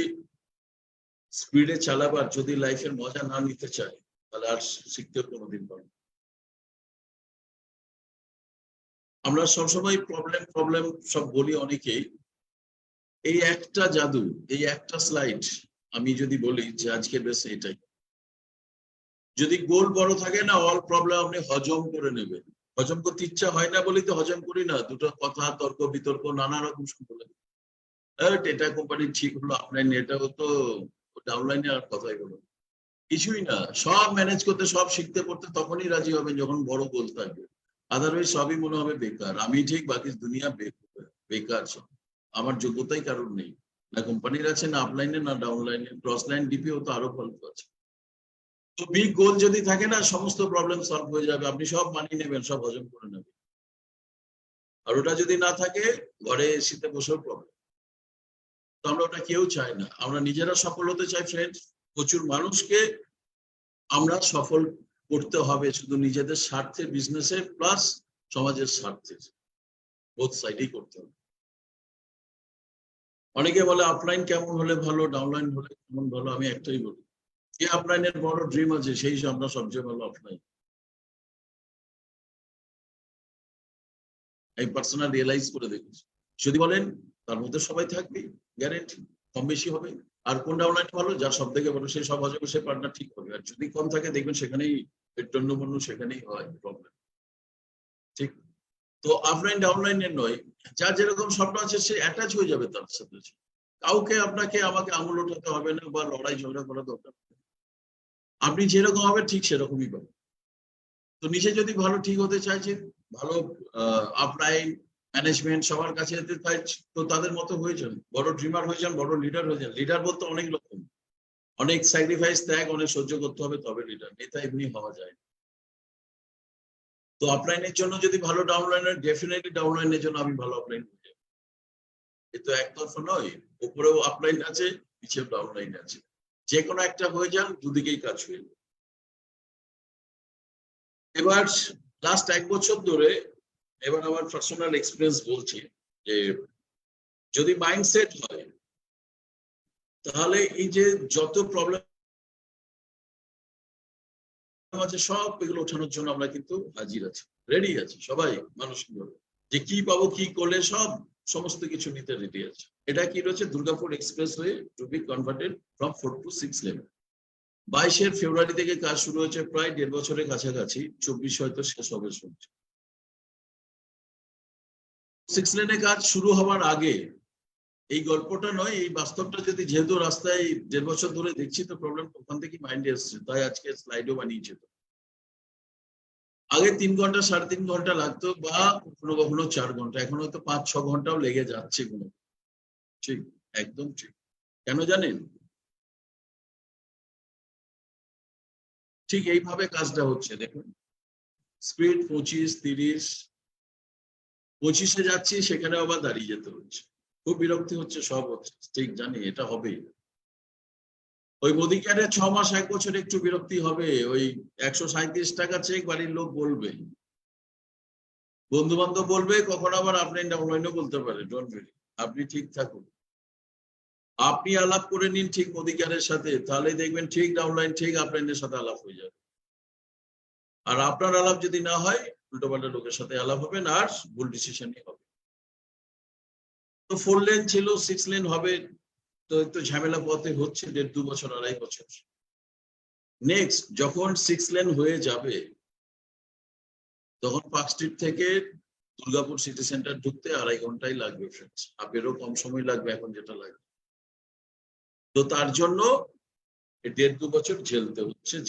স্পিডে চালাবার, যদি লাইফের মজা না নিতে চায়, তাহলে আর শিখতেও কোনোদিন পারবে। আমরা সবসময় প্রবলেম সব বলি অনেকেই, এই একটা জাদু, এই একটা স্লাইড আমি যদি বলি যে আজকে বেশ এটাই, যদি গোল বড় থাকে না, অল প্রবলেম আপনি হজম করে নেবেন। হজম করতে ইচ্ছা হয় না বলেই তো হজম করি না, দুটো কথা তর্ক বিতর্ক নানা রকম শুনতে লাগে। এটা কোম্পানি ঠিক হলো অফলাইন, এটাও তো ডাউনলাইনে আর কথাই বলো কিছুই না। সব ম্যানেজ করতে সব শিখতে পড়তে তখনই রাজি হবেন যখন বড় গোল থাকবে, আদারওয়াইজ সবই মনে হবে বেকার। আমি ঠিক বাকি দুনিয়া বেকার, সব আমার যোগ্যতাই কারণ নেই, না কোম্পানির আছে, না আপলাইনে, না ডাউনলাইনে। ক্রস লাইন ডিপিও তো আরো ফল্ট আছে। তো বিগ গোল যদি থাকে না, সমস্ত প্রবলেম সলভ হয়ে যাবে, আপনি সব মানিয়ে নেবেন, সব হজম করে নেবেন। আর ওটা যদি না থাকে, ঘরে এসিতে বসেও প্রবলেম। তো আমরা ওটা কেউ চাই না, আমরা নিজেরা সফল হতে চাই ফ্রেন্ডস। প্রচুর মানুষকে আমরা সফল করতে হবে, শুধু নিজেদের স্বার্থে, বিজনেসের প্লাস সমাজের স্বার্থে, বোথ সাইডেই করতে হবে। অনেকে বলে অফলাইন কেমন হলে ভালো, ডাউনলাইন হলে কেমন ভালো। আমি একটাই বলি, যে অফলাইনের বড় ড্রিম আছে সেই আমরা সবচেয়ে ভালো অফলাইন। আমি পার্সোনাল রিয়েলাইজ করে দেখেছি, যদি বলেন তার মধ্যে সবাই থাকবে, গ্যারেন্টি কম বেশি হবে। আর কোন ডাউনলাইন ভালো, যার সব থেকে ভালো সেই সব হজমে সে পার্টনার ঠিক হবে। আর যদি কম থাকে দেখবেন সেখানেই পেট্রন্য সেখানেই হয় প্রবলেম। ঠিক তো অফলাইন ডাউনলাইনের নয়, যার যেরকম স্বপ্ন আছে সে অ্যাটাচ হয়ে যাবে তার সাথে। কাউকে আপনাকে আমাকে আঙুল ওঠাতে হবে না বা লড়াই ঝগড়া করা দরকার। আপনি যেরকম হবে ঠিক সেরকমই পাবেন। তো নিজে যদি ভালো ঠিক হতে চাইছেন, ভালো আপলাইন ম্যানেজমেন্ট সবার কাছে যেতে চাই, তো তাদের মতো হয়ে যান, বড় ড্রিমার হয়ে যান, বড় লিডার হয়ে যান। লিডার বলতে অনেক রকম, অনেক স্যাক্রিফাইস, ত্যাগ অনেক সহ্য করতে হবে, তবে লিডার। নেতা এমনি হওয়া যায়। তো আপলাইনের জন্য যদি ভালো ডাউনলাইনের, ডেফিনেটলি ডাউনলাইনের জন্য আমি ভালো আপলাইন হয়ে যাবো। এ তো একতরফা নয়, উপরেও আপলাইন আছে, নিচেও ডাউনলাইন আছে। যে কোনো একটা হয়ে যান, দুদিকেই কাজ হয়ে যাবে। এবার লাস্ট 1 বছর ধরে, এবার আমার পার্সোনাল এক্সপিরিয়েন্স বলছি, যে যদি মাইন্ডসেট হয় তাহলে এই যে যত প্রবলেম আছে সব এগুলো ওঠানোর জন্য আমরা কিন্তু হাজির আছি, রেডি আছি সবাই মানসিকভাবে, যে কি পাবো, কি করলে সমস্ত কিছু নিতে রেডি আছে। এটা কি রয়েছে, Durgapur express way to B converted from 4 to 6 lane. 22 ফেব্রুয়ারি থেকে কাজ শুরু হয়েছে, প্রায় 1.5 বছরের কাছাকাছি, 24 হয়তো শেষ হবে শুনছি। 6 লেনে কাজ শুরু হওয়ার আগে এই গল্পটা নয়, এই বাস্তবটা যদি, যেহেতু রাস্তায় 1.5 বছর ধরে দেখছি, তো প্রবলেম ওখান থেকে মাইন্ডে এসছে, তাই আজকে স্লাইডও বানিয়েছে। তো আগে 3 ঘন্টা 3.5 ঘন্টা লাগতো, বা কখনো কখনো 4 ঘন্টা, এখন হয়তো 5-6 ঘন্টাও লেগে যাচ্ছে কোনো। ঠিক, একদম ঠিক। কেন জানেন? ঠিক এইভাবে কাজটা হচ্ছে, দেখুন স্পিড 25-30, 25-এ যাচ্ছি, সেখানে আবার দাঁড়িয়ে যেতে হচ্ছে, খুব বিরক্তি হচ্ছে, সব হচ্ছে, ঠিক জানি এটা হবেই। ওই মোদিকেয়ারে 6 মাস 1 বছর একটু বিরক্তি হবে, ওই 137 টাকা চেক বাড়ির লোক বলবে, বন্ধু বান্ধব বলবে, কখন আবার আপনি ডাউনলাইনও বলতে পারে। ডোন্ট ওয়ারি, আপনি ঠিক থাকুন, আপনি আলাপ করে নিন ঠিক মোদিকেয়ারের সাথে, তাহলে দেখবেন ঠিক ডাউনলাইন ঠিক আপলাইনের সাথে আলাপ হয়ে যাবে। আর আপনার আলাপ যদি না হয়, উল্টোপাল্টা লোকের সাথে আলাপ হবেন, আর ভুল ডিসিশনই হবে। তো 4 লেন ছিল, 6 লেন হবে, তো একটু ঝামেলা পথে হচ্ছে 1.5-2 বছর, 2.5 বছর। নেক্সট যখন 6 লেন হয়ে যাবে, তখন পার্ক স্ট্রিট থেকে দুর্গাপুর সিটি সেন্টার ঢুকতে 2.5 ঘন্টাই লাগবে ফ্রেন্ডস, আপনারও কম সময় লাগবে এখন যেটা লাগবে। তো তার জন্য 1.5-2 বছর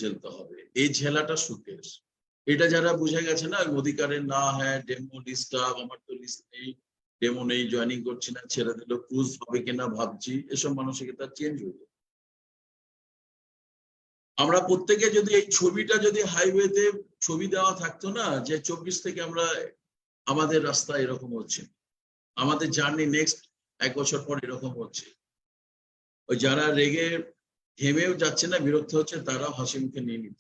ঝেলতে হবে। এই ঝেলাটা সুখের। এটা যারা বুঝে গেছে না, মোদিকারের না, হ্যাঁ ডেমো ডিস্টার্ব, আমার তো লিস্ট নেই, ডেমো নেই, জয়েনিং করছি না, ছেড়ে দিল, ক্রুজ হবে কিনা ভাবছি, এসব মানসিকতা চেঞ্জ হয়ে যাবে। আমরা প্রত্যেকে যদি এই ছবিটা, যদি হাইওয়েতে ছবি দেওয়া থাকতো না, যে 24 থেকে আমরা, আমাদের রাস্তা এরকম হচ্ছে, আমাদের জার্নি নেক্সট 1 বছর পর এরকম হচ্ছে, ওই যারা রেগে ঘেমেও যাচ্ছে না, বিরক্ত হচ্ছে, তারাও হাসি মুখে নিয়ে নিত।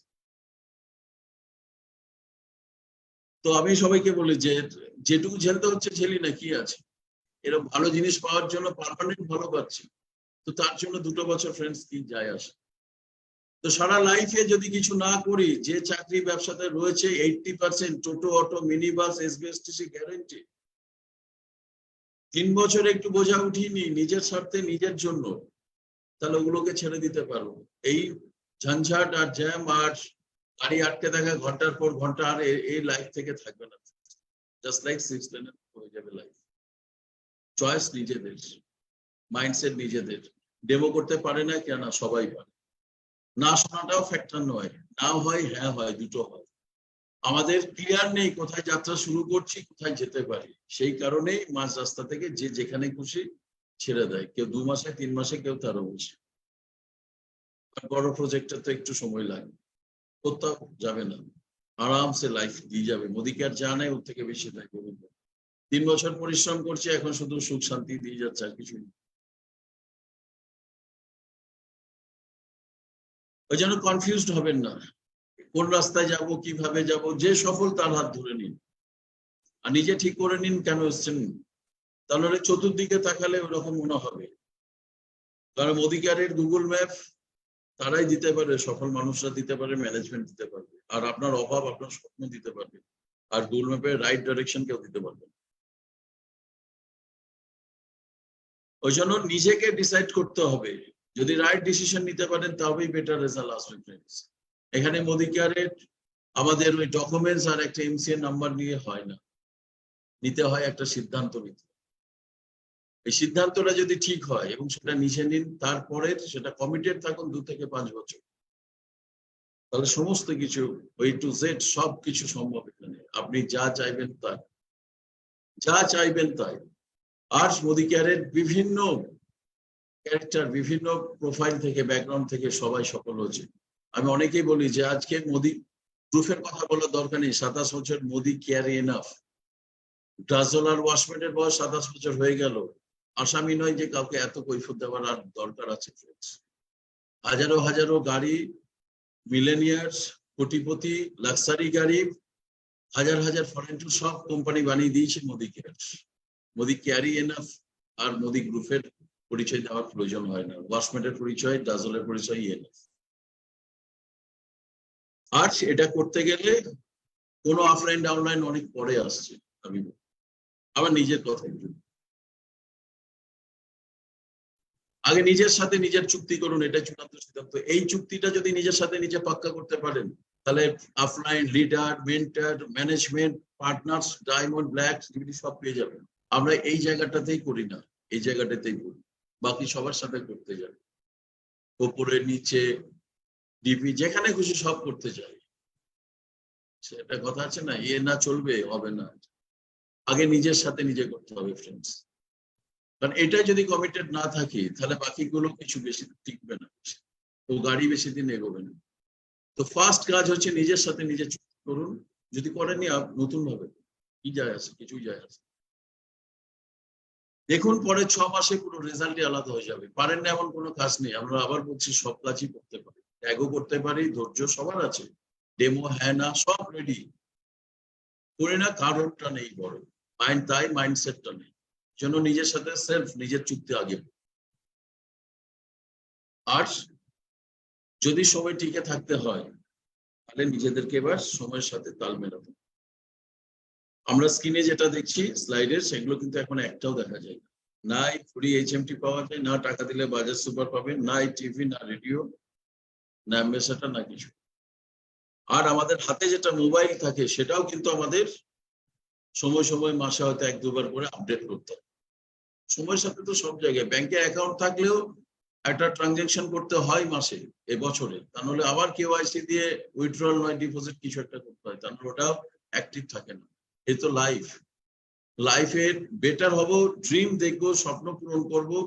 তো আমি সবাইকে বলি যে যেটুকু ঝেলতে হচ্ছে ঝেলি না, কি আছে, এরকম ভালো জিনিস পাওয়ার জন্য পার্মানেন্ট ভালো পাচ্ছি, তো তার জন্য 2 বছর ফ্রেন্ডস কি যায় আসে। তো সারা লাইফে যদি কিছু না করি, যে চাকরি ব্যবসাতে রয়েছে 80% টোটো, auto, mini bus, SBSTC guarantee, 3 বছর একটু বোঝা উঠিয়ে নি নিজের স্বার্থে, নিজের জন্য, তাহলে ওগুলোকে ছেড়ে দিতে পারবো। এই ঝঞ্ঝাট আর জ্যাম আর গাড়ি আটকে থাকা ঘন্টার পর ঘন্টা আর এই লাইফ থেকে থাকবে না। জাস্ট লাইক 6 লেনের হয়ে যাবে লাইফ। চয়েস নিজেদের, মাইন্ডসেট নিজেদের। ডেমো করতে পারে না কেন? সবাই পারে। না শোনাটাও ফ্যাক্টর নয়, না হয় হ্যাঁ হয়, দুটো হয়। আমাদের ক্লিয়ার নেই কোথায় যাত্রা শুরু করছি, কোথায় যেতে পারি। সেই কারণেই মাঝ রাস্তা থেকে যে যেখানে খুশি ছেড়ে দেয়, কেউ 2 মাসে, 3 মাসে, কেউ 13 মাসে। বড় প্রজেক্টে তো একটু সময় লাগে, কোথাও যাবে না, আরামসে লাইফ দিয়ে যাবে। মোদীকে আর যা নেয় ওর থেকে বেশি দেয়। 3 বছর পরিশ্রম করছে, এখন শুধু সুখ শান্তি দিয়ে যাচ্ছে, আর কিছু। ওই জন্য কনফিউজড হবেন না, কোন রাস্তায় যাব, কিভাবে যাব। যে সফল তার হাত ধরে নিন আর নিজে ঠিক করে নিন কেন এসছেন। তাহলে চতুর্দিকে তাকালে ওরকম মনে হবে। কারণ অধিকারের গুগল ম্যাপ তারাই দিতে পারে, সফল মানুষরা দিতে পারে, ম্যানেজমেন্ট দিতে পারবে, আর আপনার অভাব আপনার স্বপ্ন দিতে পারবে। আর গুগল ম্যাপের রাইট ডাইরেকশন কেউ দিতে পারবে। ওই জন্য নিজেকে ডিসাইড করতে হবে। যদি রাইট ডিসিশন নিতে পারেন তবেই বেটার রেজাল্ট আসবে ফ্রেন্ডস। এখানে মোদি কেয়ারের আমাদের ওই ডকুমেন্টস আর একটা এমসিএন নাম্বার নিয়ে হয় না, নিতে হয় একটা সিদ্ধান্ত নিতে। এই সিদ্ধান্তটা যদি ঠিক হয় এবং সেটা নিচে নিন, তারপরে সেটা কমিটেড থাকুন 2 থেকে 5 বছর, তাহলে সমস্ত কিছু ওই টু জেড সব কিছু সম্ভব। এখানে আপনি যা চাইবেন তাই, যা চাইবেন তাই। আর মোদি কেয়ারের বিভিন্ন ক্যারেক্টার, বিভিন্ন প্রোফাইল থেকে, ব্যাকগ্রাউন্ড থেকে সবাই সফল হয়েছে। আমি অনেকেই বলি যে আজকে মোদি প্রুফের কথা বলার দরকার নেই। 27 বছর মোদি কেয়ার এনাফ। ডাজল আর ওয়াশমেনের বয়স 27 বছর হয়ে গেল। আসামি নয় যে কাউকে এত কৈফিয়ত দেওয়ার আর দরকার আছে। হাজারো হাজারো গাড়ি, মিলেনিয়ার্স, কোটিপতি, লাক্সারি গাড়ি, হাজার হাজার ফরেন ট্যুর সব কোম্পানি বানিয়ে দিয়েছে মোদি কেয়ার। মোদি কেয়ারই এনাফ। আর মোদি গ্রুপের পরিচয় দেওয়ার প্রয়োজন হয় না। ওয়াশমেটের পরিচয়, ডাজলের পরিচয় এনাফ। আর এটা করতে গেলে কোনো অফলাইন ডাউনলাইন অনেক পরে আসছে। আমি আবার নিজের কথা, আগে নিজের সাথে নিজের চুক্তি করুন, এটা চূড়ান্ত সিদ্ধান্ত। এই চুক্তিটা যদি নিজের সাথে নিজে পাক্কা করতে পারেন, তাহলে offline, leader, mentor, management, partners, diamond, black, সব পেয়ে যাবেন। আমরা এই জায়গাটাতেই করি না, এই জায়গাটাতেই করি। বাকি সবার সাথে করতে যাই, ওপরে নিচে ডিপি যেখানে খুশি সব করতে চাই। সেটা কথা আছে না, এ না চলবে, হবে না। আগে নিজের সাথে নিজে করতে হবে ফ্রেন্ডস। কারণ এটা যদি কমিটেড না থাকি, তাহলে বাকিগুলো কিছু বেশি টিকবে না, তো গাড়ি বেশি দিন এগোবে না। তো ফার্স্ট কাজ হচ্ছে নিজের সাথে নিজে চুক্তি করুন। যদি করেননি নতুন ভাবে, কি যায় আসে, কিছুই যায় আসে। দেখুন পরে 6 মাসে পুরো রেজাল্টই আলাদা হয়ে যাবে। পারেন না এমন কোনো কাজ নেই। আমরা আবার বলছি, সব কাজই করতে পারি, ত্যাগও করতে পারি, ধৈর্য সবার আছে, ডেমো হ্যাঁ না সব রেডি করে না, কারণটা নেই বড় মাইন্ড, তাই মাইন্ডসেটটা নেই। জন্য নিজের সাথে সেলফ, নিজের চুক্তি আগে। আর যদি সময় টিকে থাকতে হয়, তাহলে নিজেদেরকে এবার সময়ের সাথে তাল মেলাতে। আমরা স্ক্রিনে যেটা দেখছি স্লাইডের, সেগুলো কিন্তু এখন একটাও দেখা যায় না। না ফ্রি HMT পাওয়া যায়, না টাকা দিলে বাজাজ সুপার পাবেন, না টিভি, না রেডিও, না অ্যাম্বাসেডর, না কিছু। আর আমাদের হাতে যেটা মোবাইল থাকে, সেটাও কিন্তু আমাদের সময় সময়, মাসে হয়তো 1-2 বার করে আপডেট করতে হয়। সময়ের সাথে তো সব জায়গায় ব্যাংকে অ্যাকাউন্ট থাকলেও একটা ট্রানজাকশন করতে হয় মাসে, এবছরে। তাহলে আবার KYC দিয়ে উইথড্রল নয় ডিপোজিট কিছু একটা করতে হয়, তাহলে ওটাও অ্যাক্টিভ থাকে না। এই তো লাইফ। লাইফের বেটার হবো, ড্রিম দেখবো, স্বপ্ন পূরণ করবো,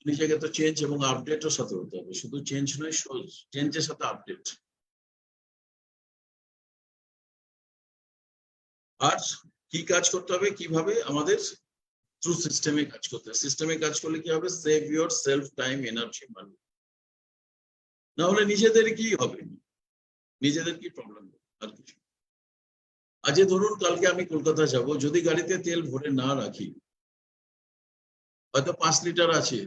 নিজেকে তো চেঞ্জ এবং আপডেটের সাথে হতে হবে। শুধু চেঞ্জ নয়, চেঞ্জের সাথে আপডেট। আর কি কাজ করতে হবে, কিভাবে? আমাদের থ্রু সিস্টেমে কাজ করতে হবে। সিস্টেমে কাজ করলে কি হবে? Save yourself, time, energy, money. না হলে নিজেদের কি হবে, নিজেদের কি প্রবলেম, আর কিছু। আজ ধরুন কালকে আমি কলকাতা যাব, যদি গাড়িতে তেল ভরে না রাখি, হয়তো 5 লিটার আছে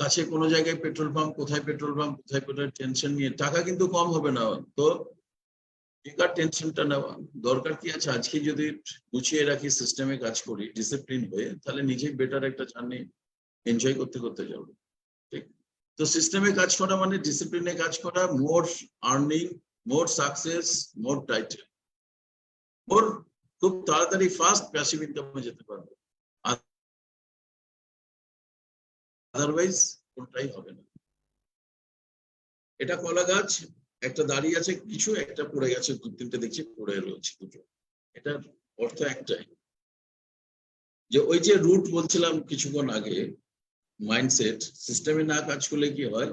কাছে, কোনো জায়গায় পেট্রোল পাম্প, কোথায় পেট্রোল পাম্প, কোথায় পেট্রোল, টেনশন নিয়ে টাকা কিন্তু কম হবে না। তো বেকার টেনশনটা নেওয়া দরকার কি আছে? আজকে যদি গুছিয়ে রাখি, সিস্টেমে কাজ করি, ডিসিপ্লিন হয়ে, তাহলে নিজেই বেটার একটা জার্নি এনজয় করতে করতে যাবো। ঠিক তো সিস্টেমে কাজ করা মানে ডিসিপ্লিনে কাজ করা, মোর আর্নিং, মোর সাকসেস, মোর টাইটেল, মোর খুব তাড়াতাড়ি ফাস্ট প্যাসিভ ইনকামে যেতে পারবে, আদারওয়াইজ কোনটাই হবে না। এটা কলা গাছ, একটা দাঁড়িয়ে আছে কিছু, একটা পড়ে গেছে, দু তিনটে দেখছি পড়ে রয়েছে দুটো। এটার অর্থ একটাই, যে ওই যে রুট বলছিলাম কিছুক্ষণ আগে, মাইন্ডসেট সিস্টেমে না কাজ করলে কি হয়,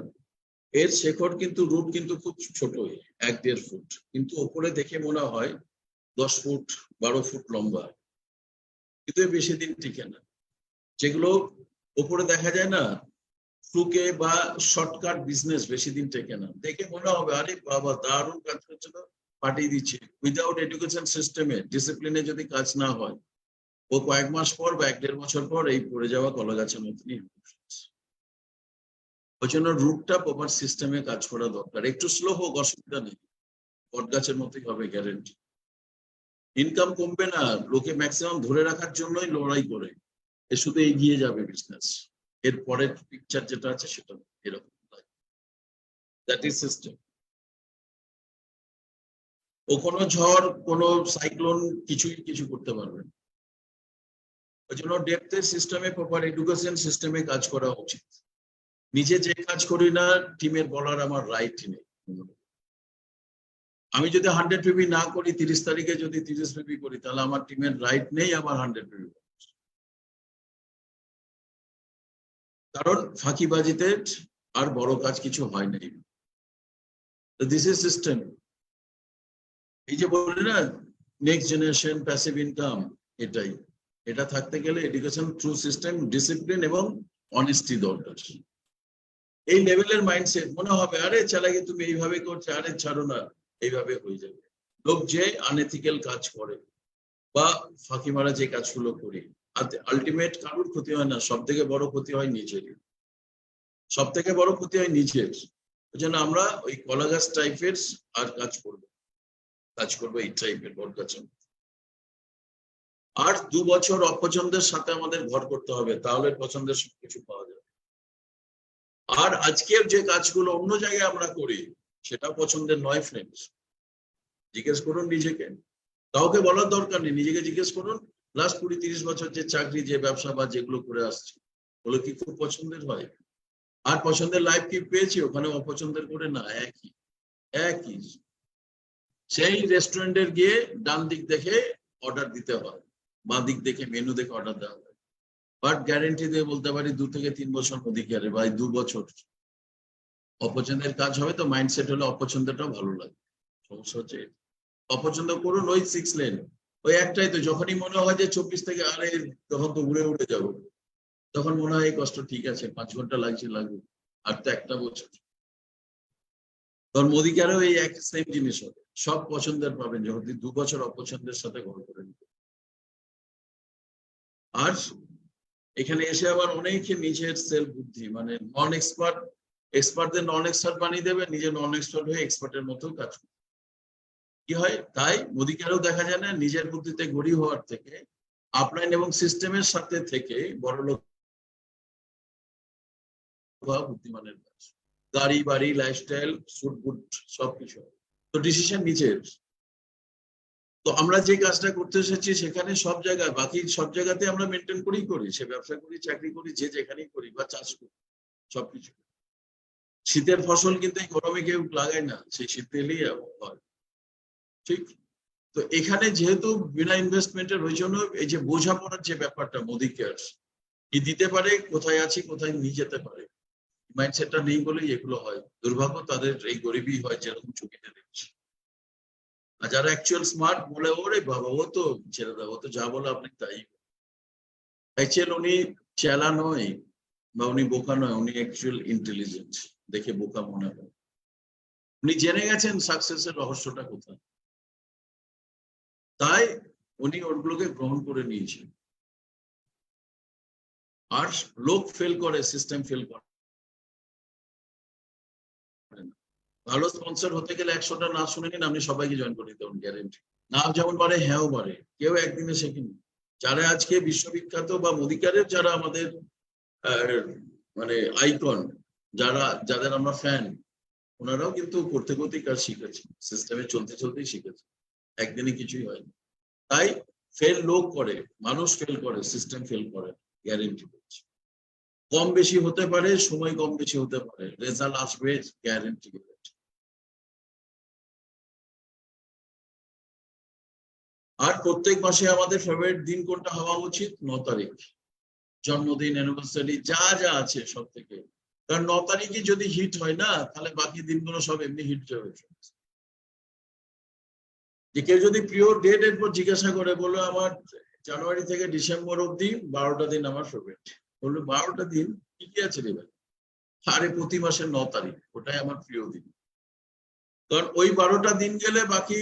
এর শেকড় কিন্তু রুট কিন্তু খুব ছোট, 1-1.5 ফুট, কিন্তু ওপরে দেখে মনে হয় 10 ফুট 12 ফুট লম্বা, কিন্তু বেশি দিন টিকে না। যেগুলো ওপরে দেখা যায় না ফ্লুকে বা শর্টকাট বিজনেস, বেশি দিন টেকে না, দেখে মনে হবে আরে বাবা দারুণ কাজ করছে, তো পাঠিয়ে দিচ্ছে। উইদাউট এডুকেশন সিস্টেমে, ডিসিপ্লিনে যদি কাজ না হয়, ও কয়েক মাস পর বা 1-1.5 বছর পর এই পড়ে যাওয়া কলা গাছের মতনই। ওই জন্য রুটটা প্রপার সিস্টেমে কাজ করা দরকার। একটু স্লো হোক অসুবিধা নেই, বট গাছের মতোই হবে গ্যারেন্টি। ইনকাম কমবে না, লোকে ম্যাক্সিমাম ধরে রাখার জন্যই লড়াই করে, এ শুধু এগিয়ে যাবে বিজনেস। এর পরের পিকচার যেটা আছে সেটা এরকম, দ্যাট ইজ সিস্টেম। ও কোনো ঝড়, কোনো সাইক্লোন কিছুই কিছু করতে পারবে না। ওই জন্য ডেপথের সিস্টেমে, প্রপার এডুকেশন সিস্টেমে কাজ করা উচিত। নিজে যে কাজ করি না, টিমের বলার আমার রাইট নেই। আমি যদি 100 পিবি না করি, 30 তারিখে যদি 30 পিবি করি, তাহলে আমার টিমের রাইট নেই আমার 100 পিবি। কারণ ফাঁকিবাজিতে আর বড় কাজ কিছু হয় নাই। This is system. এই যে বলি না নেক্সট জেনারেশন প্যাসিভ ইনকাম, এটাই। এটা থাকতে গেলে এডুকেশন থ্রু সিস্টেম, ডিসিপ্লিন এবং অনেস্টি দরকার। এই লেভেলের মাইন্ডসেট, মনে হবে আরে চালাকে তুমি এইভাবে করছো, আরে ছাড়ো না, এইভাবে হয়ে যাবে। লোক যে আনএথিক্যাল কাজ করে বা ফাঁকি মারা যে কাজগুলো করি, আলটিমেট কারোর ক্ষতি হয় না, সব থেকে বড় ক্ষতি হয় নিজেরই, সব থেকে বড় ক্ষতি হয় নিজের। ওই জন্য আমরা ওই কলা গাছ টাইপের আর কাজ করবো এই টাইপের বট গাছের। আর 2 বছর অপছন্দের সাথে আমাদের ঘর করতে হবে, তাহলে পছন্দের সবকিছু পাওয়া যাবে। আর আজকের যে কাজগুলো অন্য জায়গায় আমরা করি, সেটা পছন্দের নয় ফ্রেন্ডস। জিজ্ঞেস করুন নিজেকে, কাউকে বলার দরকার নেই, নিজেকে জিজ্ঞেস করুন লাস্ট 20-30 বছর যে চাকরি, যে ব্যবসা বা যেগুলো করে আসছে, ওগুলো কি খুব পছন্দের হয়? আর পছন্দের লাইফ কি পেয়েছি? ওখানে অপছন্দের করে না, একই। সেই রেস্টুরেন্টের গিয়ে ডান দিক দেখে অর্ডার দিতে হয়, বাঁ দিক দেখে মেনু দেখে অর্ডার দেওয়া হয়। বাট গ্যারেন্টি দিয়ে বলতে পারি 2 থেকে 3 বছর অধিকারে, ভাই 2 বছর অপছন্দের কাজ হবে, তো মাইন্ডসেট হলে অপছন্দটা ভালো লাগে। সমস্যা হচ্ছে অপছন্দ করুন ওই 6 লেন, ওই একটাই তো। যখনই মনে হয় যে 24 থেকে আরে তখন তো উড়ে যাবো, তখন মনে হয় এই কষ্ট ঠিক আছে, 5 ঘন্টা লাগবে, আর তো 1টা বছর। তোর মোদিকারও এই এক সেম জিনিস হবে, সব পছন্দের পাবেন যখন 2 বছর অপছন্দের সাথে ঘর করে নিবে। আর এখানে এসে আবার অনেকে নিজের সেলফ বুদ্ধি, মানে নন এক্সপার্টদের নন এক্সপার্ট বানিয়ে দেবে, নিজে নন এক্সপার্ট হয়ে এক্সপার্টের মতো কাজ করবে। কি হয় তাই মোদিকারও দেখা যায় না, নিজের বুদ্ধিতে গড়ি হওয়ার থেকে আপলাইন এবং সিস্টেমের সাথে থেকে বড় লোক বুদ্ধিমানের কাজ। গাড়ি বাড়ি লাইফস্টাইল সুট বুট সবকিছু, তো ডিসিশন নিজের। তো আমরা যে কাজটা করতে এসেছি সেখানে সব জায়গায়, বাকি সব জায়গাতে আমরা মেনটেন করি, সে ব্যবসা করি, চাকরি করি, যে যেখানেই করি বা চাষ করি, সবকিছু। শীতের ফসল কিন্তু এই গরমে কেউ লাগায় না, সেই শীত এলেই হয়, ঠিক। তো এখানে যেহেতু বিনা ইনভেস্টমেন্টের, ওই জন্য এই যে বোঝাপড়ার যে ব্যাপারটা, মোদি কেয়ারস কি দিতে পারে, কোথায় আছি কোথায় নিয়ে যেতে পারে, মাইন্ডসেটটা নেই বলেই এগুলো হয়। দুর্ভাগ্য তাদের এই গরিবই হয়, যেরকম ছবিতে দেখছি। আর যারা অ্যাকচুয়াল স্মার্ট বলে ওরে বাবা ও তো ছেড়ে দাও, ও তো যা বলে আপনি তাই। অ্যাকচুয়াল উনি চেলা নয় বা উনি বোকা নয়, উনি অ্যাকচুয়াল ইন্টেলিজেন্ট, দেখে বোকা মনে হয়। উনি জেনে গেছেন সাকসেসের রহস্যটা কোথায়, তাই উনি ওগুলোকে গ্রহণ করে নিয়েছেন। আর লোক ফেল করে, সিস্টেম ফেল করে। ভালো স্পন্সর হতে গেলে 100টা না শুনে নিন, আপনি সবাইকে জয়েন করে দিতে পারেন, গ্যারেন্টি। নাম যেমন বাড়ে হ্যাঁও বাড়ে, কেউ একদিনে শেখেনি। যারা আজকে বিশ্ববিখ্যাত বা মোদিকারের যারা আমাদের মানে আইকন, যাদের আমরা ফ্যান, ওনারাও কিন্তু করতে করতেই কাজ শিখেছে, সিস্টেমে চলতে চলতেই শিখেছে, একদিনে কিছুই হয়নি। তাই ফেল লোক করে, মানুষ ফেল করে, সিস্টেম ফেল করে, গ্যারেন্টি করছে। কম বেশি হতে পারে, সময় কম বেশি হতে পারে, রেজাল্ট আসবে গ্যারেন্টি। আর প্রত্যেক মাসে আমাদের ফেভারিট দিন কোনটা হওয়া উচিত? 9 তারিখ, জন্মদিন, অ্যানিভার্সারি, যা যা আছে সব থেকে। কারণ 9 তারিখে যদি হিট হয় না, তাহলে বাকি দিনগুলো সব এমনি হিট যাবে। যে কেউ যদি প্রিয় ডেট এরপর জিজ্ঞাসা করে, বললো আমার জানুয়ারি থেকে ডিসেম্বর অব্দি 12টা দিন আমার ফেভারিট, বললো 12টা দিন কি কি আছে রে ভাই? আরে প্রতি মাসের 9 তারিখ, ওটাই আমার প্রিয় দিন। কারণ ওই 12টা দিন গেলে বাকি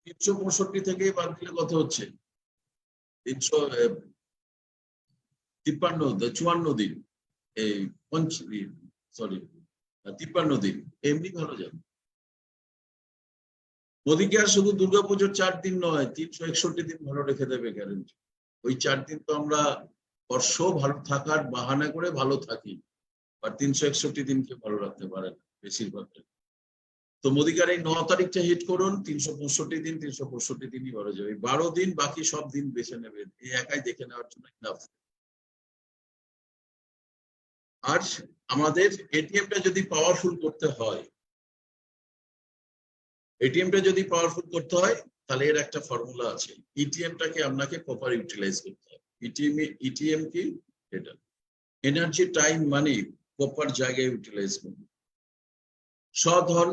365 থেকে বাদ দিলে কত হচ্ছে? 54 দিন, এই 53 দিন এমনি ভালো যাবে। মোদীকে আর শুধু দুর্গাপুজোর 4 দিন নয়, 361 দিন ভালো রেখে দেবে গ্যারেন্টি। ওই 4 দিন তো আমরা বর্ষ ভালো থাকার বাহানা করে ভালো থাকি, আর 361 দিনকে ভালো রাখতে পারে না বেশিরভাগটা। তো মোদীকার এই 9 তারিখটা হিট করুন, 365 দিন, 365 দিনই ভালো যাবে। 12 দিন বাকি সব দিন বেছে নেবেন, এই একাই দেখে নেওয়ার জন্য ইনাফ। আর আমাদের এটিএমটা যদি পাওয়ারফুল করতে হয়, তাহলে এর একটা ফর্মুলা আছে। ইটিএমটাকে আপনাকে প্রপার ইউটিলাইজ করতে হবে। ইটিএম কি? এটা এনার্জি, টাইম, মানি প্রপার জায়গায় ইউটিলাইজ করুন। সৎ হন,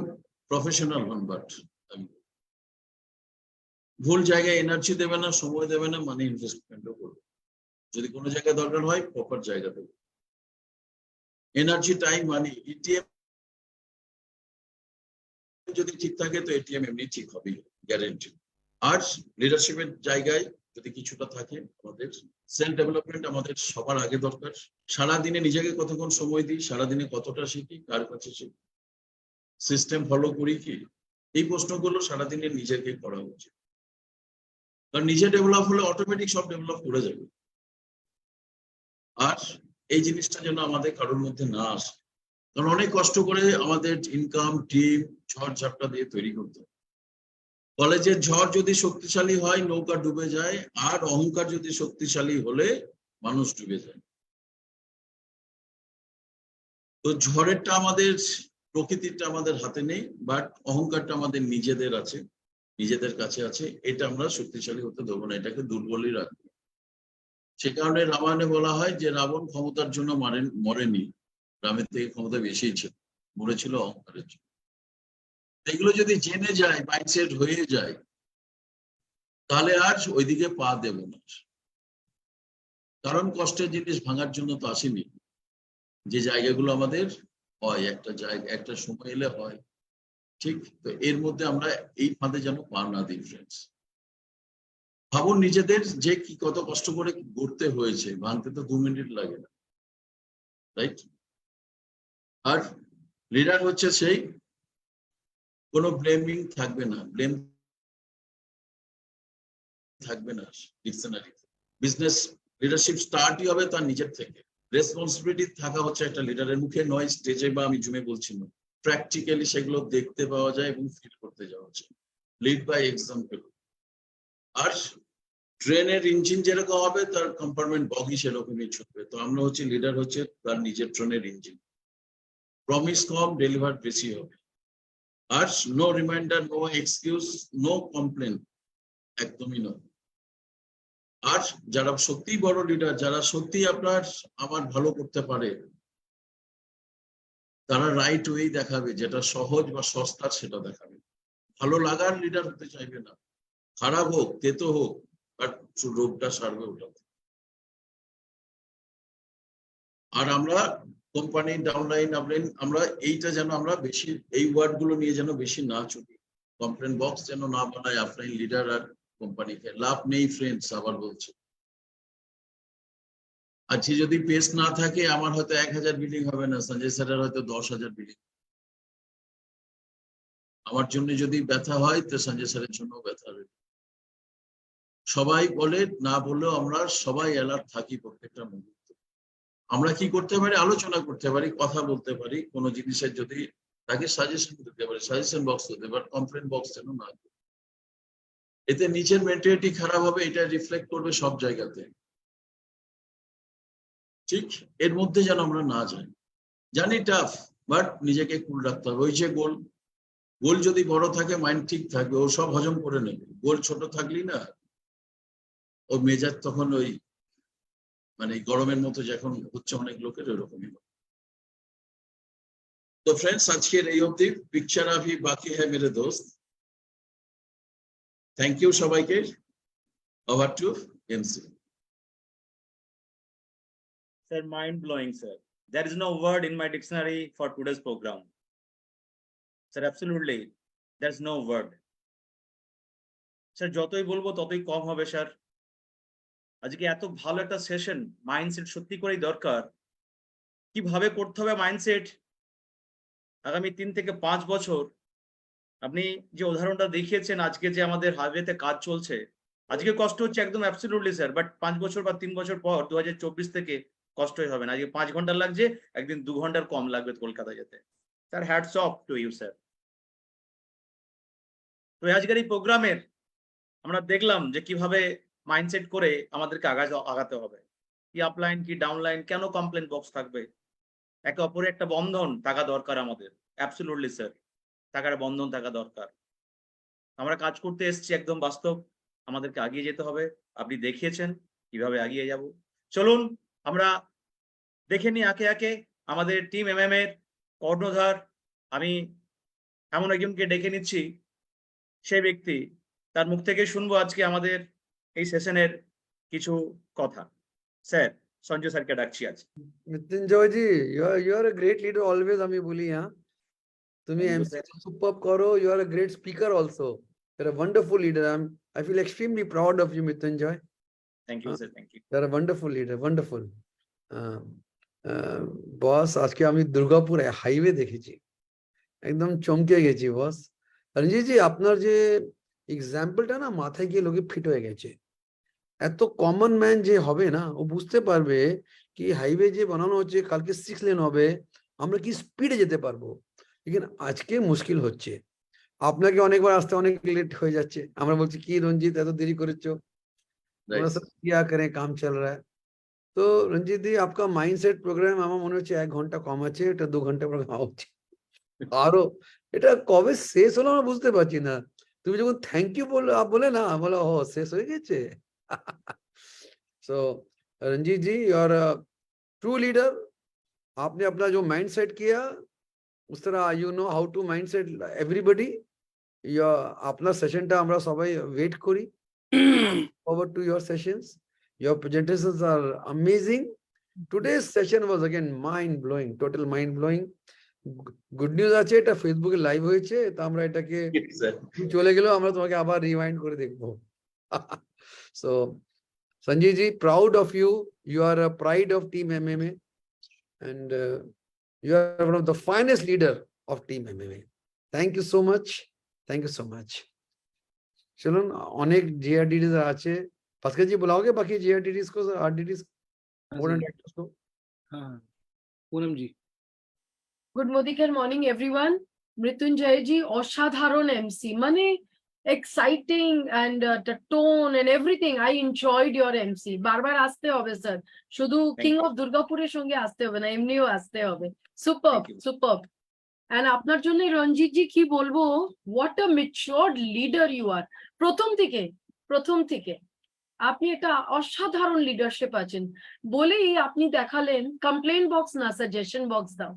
প্রফেশনাল হন, বাট ভুল জায়গায় এনার্জি দেবে না, সময় দেবে না, মানি ইনভেস্টমেন্টও করবে। যদি কোনো জায়গায় দরকার হয় প্রপার জায়গা দেবে। এনার্জি, টাইম, মানি, ইটিএম যদি ঠিক থাকে তো এটিএম এমনি ঠিক হবে, গ্যারেন্টি। আর লিডারশিপের জায়গায় যদি কিছুটা থাকে, আমাদের সেলফ ডেভেলপমেন্ট আমাদের সবার আগে দরকার। সারাদিনে নিজেকে কতক্ষণ সময় দিই, সারাদিনে কতটা শিখি, কার কাছে শিখি, সিস্টেম ফলো করি কি, এই প্রশ্নগুলো সারাদিনে নিজেকে করা উচিত। কারণ নিজে ডেভেলপ হলে অটোমেটিক সব ডেভেলপ করে যাবে। আর এই জিনিসটা যেন আমাদের কারোর মধ্যে না আসে, কারণ অনেক কষ্ট করে আমাদের ইনকাম, টিম ঝড় ঝাপটা দিয়ে তৈরি করতে হয়। কলেজের ঝড় যদি শক্তিশালী হয় নৌকা ডুবে যায়, আর অহংকার যদি শক্তিশালী হলে মানুষ ডুবে যায়। তো ঝড়েরটা আমাদের, প্রকৃতিটা আমাদের হাতে নেই, বাট অহংকারটা আমাদের নিজেদের আছে, নিজেদের কাছে আছে। এটা আমরা শক্তিশালী হতে দেবো না, এটাকে দুর্বলই রাখবো। সে কারণে রামায়ণে বলা হয় যে রাবণ ক্ষমতার জন্য মরেনি, রামের থেকে ক্ষমতা বেশি ছিল, মরেছিল অহংকারের জন্য। এগুলো যদি জেনে যায়, মাইন্ডসেট হয়ে যায়, তাহলে আর ওইদিকে পা দেব না। কারণ কষ্টের জিনিস ভাঙার জন্য তো আসেনি। যে জায়গাগুলো আমাদের হয়, একটা সময় এলে হয়, ঠিক তো এর মধ্যে আমরা এই ফাঁদে যেন পা না দিই। ফ্রেন্ডস, ভাবুন নিজেদের যে কি কত কষ্ট করে গড়তে হয়েছে, ভাঙতে তো 2 মিনিট লাগে না, রাইট? আর লিডার হচ্ছে সেই, কোনো ব্লেমিং থাকবে না, ব্লেম থাকবে না ডিকশনারি। বিজনেস লিডারশিপ স্টার্টই হবে তার নিজের থেকে। রেসপন্সিবিলিটি থাকা হচ্ছে একটা লিডারের, মুখে নয়, স্টেজে বা আমি জুমে বলছি না, প্র্যাকটিক্যালি সেগুলো দেখতে পাওয়া যায় এবং ফিল করতে যাওয়া হচ্ছে। Lead by example. আর ট্রেনের ইঞ্জিন যেরকম হবে তার কম্পার্টমেন্ট বগি সেরকমই ছুটবে। তো আমরা হচ্ছে লিডার হচ্ছে তার নিজের ট্রেনের ইঞ্জিন। প্রমিস কম, ডেলিভার বেশি হবে। আর no reminder, no excuse, no complain, একদমই নয়। আর যারা সত্যি বড় লিডার, যারা সত্যি আমার ভালো করতে পারে, তারা রাইট ওয়ে দেখাবে, যেটা সহজ বা সস্তা সেটা দেখাবে। ভালো লাগার লিডার হতে চাইবে না, খারাপ হোক, তেতো হোক, আর রোগটা সারবে ওটা। আর আমরা কোম্পানি ডাউনলাইন আপলাইন, আমরা এইটা যেন আমরা বেশি, এই ওয়ার্ড গুলো নিয়ে যেন বেশি না চলি। কমপ্লেন বক্স যেন না বানায় আপলাইন লিডার আর কোম্পানিকে। লাভ নেই ফ্রেন্ডস, আবার বলছি। আজকে যদি পেস না থাকে, আমার হয়তো 1000 বিল্ডিং হবে না, সঞ্জয় স্যারের হয়তো 10,000 বিল্ডিং। আমার জন্য যদি ব্যথা হয় তো সঞ্জয় স্যারের জন্য ব্যথা হবে। সবাই বলে, না বললেও আমরা সবাই অ্যালার্ট থাকি প্রত্যেকটা মুহূর্তে। আমরা কি করতে পারি? আলোচনা করতে পারি, কথা বলতে পারি। কোনো জিনিসের যদি তাকে সাজেশন দিতে পারে, সাজেশন বক্স হতে পারে, কমপ্লেন বক্স যেন না হয়। এতে নিচের মেন্টালিটি খারাপ হবে, এটা রিফ্লেক্ট করবে সব জায়গাতে। ঠিক এর মধ্যে যেন আমরা না যাই। জানি টাফ, বাট নিজেকে কুল রাখতে হবে। ওই যে গোল, গোল যদি বড় থাকে মাইন্ড ঠিক থাকবে, ও সব হজম করে নেবে। গোল ছোট থাকলেই না ও মেজাজ তখন ওই মানে গরমের মতো যখন হচ্ছে অনেক লোকের ওরকমই। তো ফ্রেন্ডস, আজকের এই অবধি। পিকচার আভি বাকি হ্যায় মেরে দোস্ত। থ্যাংক ইউ সবাইকে। Over to MC. Sir, mind blowing, sir. There is no word in my dictionary for today's program. Sir, absolutely. There's no word. Sir, যতই বলবো ততই কম হবে স্যার। আজকে এত ভালো একটা সেশন, মাইন্ডসেট সত্যি করেই দরকার। কিভাবে করতে হবে মাইন্ডসেট আগামী 3 থেকে 5 বছর। আপনি যে উদাহরণটা দেখিয়েছেন, আজকে যে আমাদের হাইওয়েতে কাজ চলছে, আজকে কষ্ট হচ্ছে একদম অ্যাবসলিউটলি স্যার, বাট 5 বছর বা 3 বছর পর 2024 থেকে কষ্টই হবে না। আজকে 5 ঘন্টা লাগছে, একদিন 2 ঘন্টার কম লাগবে কলকাতা যেতে। Sir, hats off to you sir. তো আজকের এই প্রোগ্রামের আমরা দেখলাম যে কিভাবে মাইন্ডসেট করে আমাদেরকে আগাতে হবে। কি আপলাইন, কি ডাউনলাইন, কেন কমপ্লেন বক্স থাকবে, একে অপরের একটা বন্ধন থাকা দরকার আমাদের। অ্যাবসলিউটলি স্যার, থাকার বন্ধন থাকা দরকার। আমরা কাজ করতে এসেছি একদম বাস্তব, আমাদেরকে এগিয়ে যেতে হবে। আপনি দেখিয়েছেন কিভাবে এগিয়ে যাব। চলুন আমরা দেখে নিই একে একে আমাদের টিম এমএম এর কর্ণধার। আমি এমন একজনকে ডেকে নিচ্ছি, সেই ব্যক্তি, তার মুখ থেকে শুনবো আজকে আমাদের এই সেশনের কিছু কথা। স্যার, সঞ্জয় স্যারকে ডাকছি আজ। মৃত্যুঞ্জয় জি, you are a great leader always, আমি বলি। হ্যাঁ, তুমি Thank you, MC sir. Super করো। You are a great speaker also. You are a wonderful leader. I feel extremely proud of you, Mrityunjoy. Thank you sir, thank you. You are a wonderful leader, wonderful. Boss, আজকে আমি দুর্গাপুর হাইওয়ে দেখেছি, একদম চমকে গেছি বস। রঞ্জিত জি, আপনার যে এক্সাম্পলটা না, মাথায় গিয়ে লোকে ফিট হয়ে গেছে। এত কমন ম্যান যে হবে না, ও বুঝতে পারবে কি হাইওয়ে যে বানানো হচ্ছে, কালকে 6 লেন হবে, আমরা কি স্পিডে যেতে পারবো। लेकिन আজকে মুশকিল হচ্ছে, আপনাকে অনেকবার আসতে অনেক লেট হয়ে যাচ্ছে। আমরা বলছি কি রঞ্জিত এত দেরি করেছো, আমরা সব কিয়া করে, কাম চল রা। তো রঞ্জিত জি, আপনার মাইন্ডসেট প্রোগ্রাম আমার মনে হচ্ছে 1 ঘন্টা কম আছে, এটা 2 ঘন্টা পর হওয়া উচিত। আরো এটা কবে শেষ হলো আমরা বুঝতে পারছি না। তুমি যখন থ্যাংক ইউ বলে না, বলো ও শেষ হয়ে গেছে। So Ranjit ji, you are a true leader. आपने अपना जो माइंड सेट किया, उस तरह you know how to mind set everybody. अपना सेशनটা আমরা সবাই ওয়েট করি। Forward to your sessions. Your presentations are amazing. Today's session was again mind blowing, total mind blowing. Good news আছে, এটা ফেসবুকে লাইভ হয়েছে, তো আমরা এটাকে চলে গেলেও আমরা তোমাকে আবার রিমাইন্ড করে দেখবো। So Sanjay ji, proud of you. You are a pride of Team MMA, and you are one of the finest leader of Team MMA. Thank you so much. Thank you so much. चलो, अनेक JRDDs आचे। भास्कर जी बुलाओगे बाकी JRDDs को, RDDs, बोर्ड एंड डायरेक्टर्स को? हाँ, Poonam ji. Good morning everyone. Mrityunjay ji অসাধারণ এমসি, মানে exciting and the tone and everything. I enjoyed your MC. বারবার আসতে হবে স্যার, শুধু কিং অফ দুর্গাপুরের সঙ্গে আসতে হবে না, এমনিও আসতে হবে। সুপারব, সুপারব। এন্ড আপনার জন্য রঞ্জিত জি কি বলবো, what a matured leader you are. প্রথম থেকে আপনি একটা অসাধারণ লিডারশিপ আছেন বলেই আপনি দেখালেন কমপ্লেন বক্স না, সাজেশন বক্স দাও।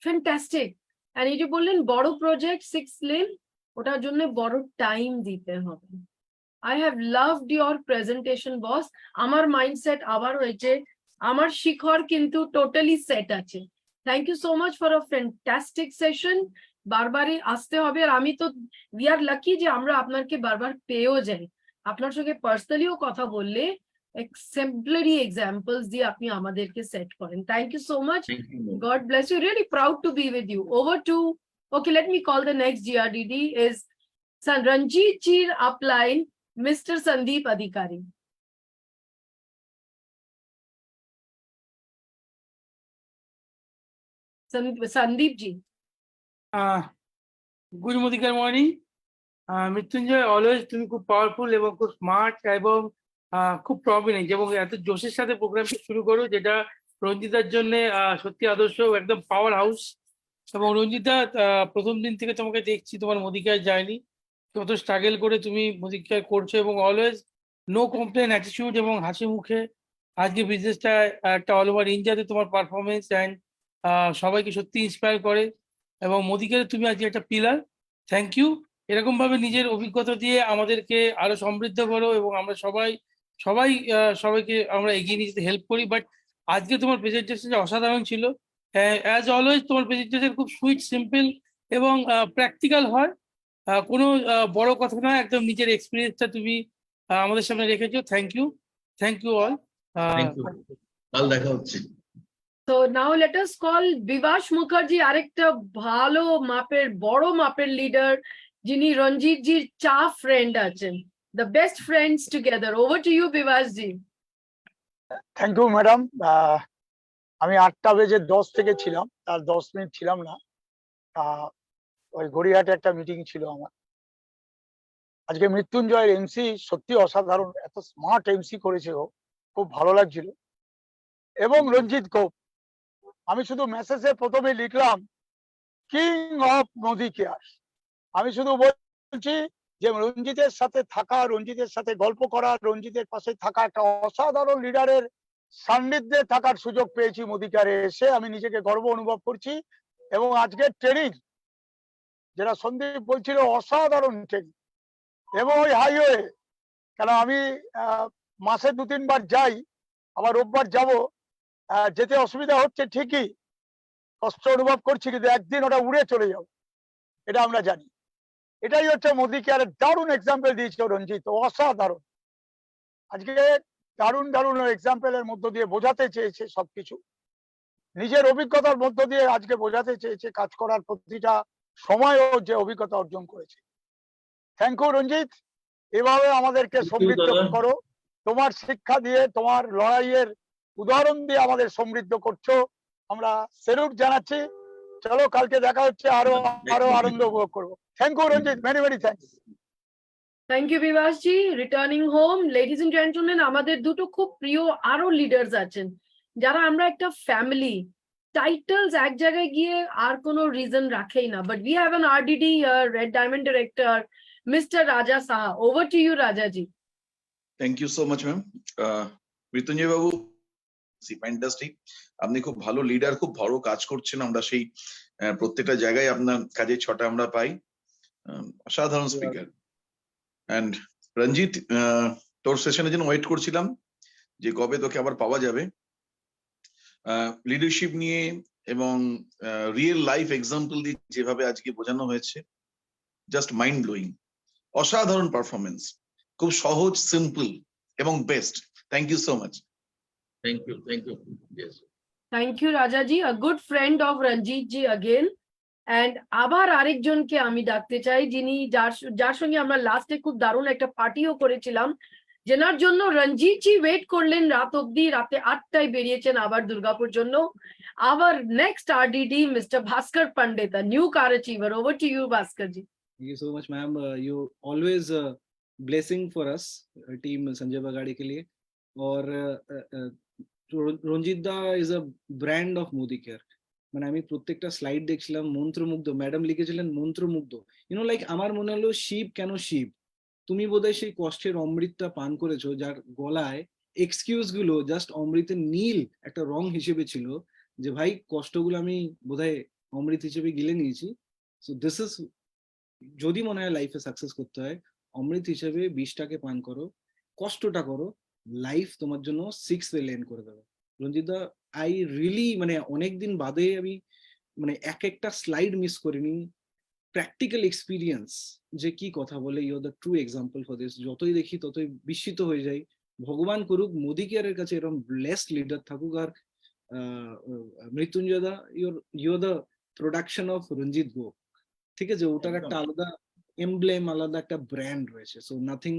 ফ্যান্টাস্টিক। আর এই যে বললেন বড় প্রজেক্ট 6 লেন, ওটার জন্য বড় টাইম দিতে হবে। I have loved your presentation boss. আমার মাইন্ডসেট আবার হয়েছে, আমার শিখর কিন্তু টোটালি সেট আছে। Thank you so much for a fantastic session. বারবারই আসতে হবে। আর আমি তো উই আর লাকি যে আমরা আপনাকে বারবার পেয়েও যাই। আপনার সঙ্গে পার্সোনালিও কথা বললে এক্সেম্পলারি এক্সাম্পলস দিয়ে আপনি আমাদেরকে সেট করেন। Thank you so much. God bless you. Really proud to be with you. Over to, okay, let me call the next GRDD is Ranjit Jir upline, Mr. Sandeep Adhikari. Sandeep ji. Good মোদিকার মর্নিং। মৃত্যুঞ্জয়, অলওয়েজ তুমি খুব পাওয়ারফুল এবং খুব স্মার্ট এবং খুব প্রমিনেন্ট এবং এত জোশের সাথে প্রোগ্রামটা শুরু করো, যেটা রঞ্জিতার জন্য সত্যি আদর্শ, একদম পাওয়ার হাউস। এবং রঞ্জিতা, প্রথম দিন থেকে তোমাকে দেখছি, তোমার মোদিকার যায়নি, কত স্ট্রাগল করে তুমি মোদিকার করছো এবং অলওয়েজ নো কমপ্লেন অ্যাটিটিউড এবং হাসি মুখে আজকে বিজনেসটা একটা অল ওভার ইন্ডিয়াতে তোমার পারফরমেন্স অ্যান্ড সবাইকে সত্যি ইন্সপায়ার করে। এবং মোদিকারে তুমি আজকে একটা পিলার। Thank you. এরকম ভাবে নিজের অভিজ্ঞতা দিয়ে আমাদেরকে আরো সমৃদ্ধ করো এবং আমরা সবাই সবাই সবাইকে আমরা এগিয়ে নিয়ে যেতে হেল্প করি। বাট আজকে তোমার প্রেজেন্টেশনটা অসাধারণ ছিল। অ্যাজ অলওয়েজ তোমার প্রেজেন্টেশন খুব সুইট, সিম্পল এবং প্র্যাকটিক্যাল হয়। কোনো বড় কথা নয়, একদম নিজের এক্সপিরিয়েন্সটা তুমি আমাদের সামনে রেখেছো। Thank you all. Thank you. কাল দেখা হচ্ছে। So now let us call Vivash Mukherjee, আরেকটা ভালো মাপের বড় মাপের লিডার, যিনি রঞ্জিত জির চা ফ্রেন্ড আছেন। The best friends together. Over to you, Vivash ji. Thank you madam. আমি 8:10 থেকে ছিলাম, তার 10 মিনিট ছিলাম না। ওই গড়িয়াহাটে একটা মিটিং ছিল আমার। আজকে মৃত্যুঞ্জয়ের এমসি সত্যি অসাধারণ, এত স্মার্ট এমসি করেছে ও, খুব ভালো লাগছিল। এবং রঞ্জিত গোপ, আমি শুধু মেসেজে প্রথমে লিখলাম কিং অফ মোদি কেয়ার। আমি শুধু বলছি যে রঞ্জিতের সাথে থাকা, রঞ্জিতের সাথে গল্প করা, রঞ্জিতের পাশে থাকা, একটা অসাধারণ লিডারের সান্নিধ্যে থাকার সুযোগ পেয়েছি মোদি কেয়ারে এসে, আমি নিজেকে গর্ব অনুভব করছি। এবং আজকের ট্রেনিং, যেটা সন্দীপ বলছিল, অসাধারণ ট্রেনিং। এবং ওই হাইওয়ে, কেন আমি মাসে 2-3 বার যাই, আবার রোববার যাব, যেতে অসুবিধা হচ্ছে ঠিকই, কষ্ট অনুভব করছি, কিন্তু একদিন ওটা উড়ে চলে যাবে, এটা আমরা জানি। এটাই হচ্ছে মোদি কেয়ারের দারুণ এক্সাম্পল দিয়েছিল রঞ্জিত, অসাধারণ। আজকে দারুণ দারুণ এক্সাম্পলের মধ্য দিয়ে বোঝাতে চেয়েছে সবকিছু, নিজের অভিজ্ঞতার মধ্য দিয়ে আজকে বোঝাতে চেয়েছে কাজ করার প্রতিটা সময়ও যে অভিজ্ঞতা অর্জন করেছে। থ্যাংক ইউ রঞ্জিত, এভাবে আমাদেরকে সমৃদ্ধ করো, তোমার শিক্ষা দিয়ে, তোমার লড়াইয়ের উদাহরণ দিয়ে আমাদের সমৃদ্ধ করছো, আমরা স্যালুট জানাচ্ছি। চলো, কালকে দেখা হচ্ছে, আরো আনন্দ উপভোগ করবো। Thank you Ranjit, very very thanks. Thank you, Vivash ji. Returning home, ladies and gentlemen, আমাদের দুটো খুব প্রিয় আরো লিডার্স আছেন, যারা আমরা একটা ফ্যামিলি। টাইটেলস এক জায়গায় গিয়ে আর কোনো রিজন রাখেই না, but we have an RDD হিয়ার, red diamond director, mister Raja Saha. Over to you, Raja ji. Thank you so much ma'am. Mrityunjay বাবু, ফ্যান্টাস্টিক, আপনি খুব ভালো লিডার, খুব ভালো কাজ করছেন। আমরা সেই প্রত্যেকটা জায়গায় আপনার কাজের ছটা আমরা পাই। অসাধারণ স্পিকার। অ্যান্ড রঞ্জিত, তোর সেশনের জন্য ওয়েট করছিলাম যে কবে তোকে আবার পাওয়া যাবে। লিডারশিপ নিয়ে এবং রিয়েল লাইফ এক্সাম্পল দিয়ে যেভাবে আজকে বোঝানো হয়েছে, জাস্ট মাইন্ড ব্লোয়িং। অসাধারণ পারফরমেন্স, খুব সহজ, সিম্পল এবং best. Thank you so much. Thank you. Yes. Thank you, Raja ji. A good friend of Ranjit ji again. And আবার আরেকজনকে আমি ডাকতে চাই, যিনি যার সঙ্গে আমরা লাস্টে খুব দারুণ একটা পার্টিও করেছিলাম, যেনার জন্য রঞ্জিত জি ওয়েট করলেন রাত অব্দি, রাতে 8টায় বেরিয়েছেন আবার দুর্গাপুর জন্য। আবার next RDD, Mr. Bhaskar Pandit, a new car achiever. Over to you, Bhaskar ji. Thank you so much, ma'am. You always blessing for us, team Sanjay Bagadi के लिए. और রঞ্জিত দা is a brand of Modi Care. মানে আমি প্রত্যেকটা স্লাইড দেখছিলাম, মন্ত্রমুগ্ধ। ম্যাডাম লিখেছিলেন মন্ত্রমুগ্ধ। লাইক আমার মনে হলো শিব কেন শিব, তুমি বোধহয় সেই কষ্টের অমৃতটা পান করেছো, যার গলায় এক্সকিউজ গুলো জাস্ট অমৃতের নীল একটা রং হিসেবে ছিল, যে ভাই কষ্টগুলো আমি বোধহয় অমৃত হিসেবে গিলে নিয়েছি। সো দিস ইজ, যদি মনে হয় লাইফে সাকসেস করতে হয়, অমৃত হিসেবে বিষটাকে পান করো, কষ্টটা করো, লাইফ তোমার জন্য 6 লেন করে দেবে। রঞ্জিতা, আই রিয়েলি, অনেকদিন বাদে আমি একটা স্লাইড মিস করিনি। প্র্যাকটিক্যাল এক্সপিরিয়েন্স যে কি কথা বলে, you are the true example for this. যতই দেখি ততই বিস্মিত হয়ে যাই। ভগবান করুক মোদি কেয়ারের কাছে এরকম ব্লেসড লিডার থাকুক। আর Mrityunjay da, you are the production of Ranjit Gop, ঠিক আছে? ওটার একটা আলাদা এমব্লেম, আলাদা একটা ব্র্যান্ড রয়েছে। So nothing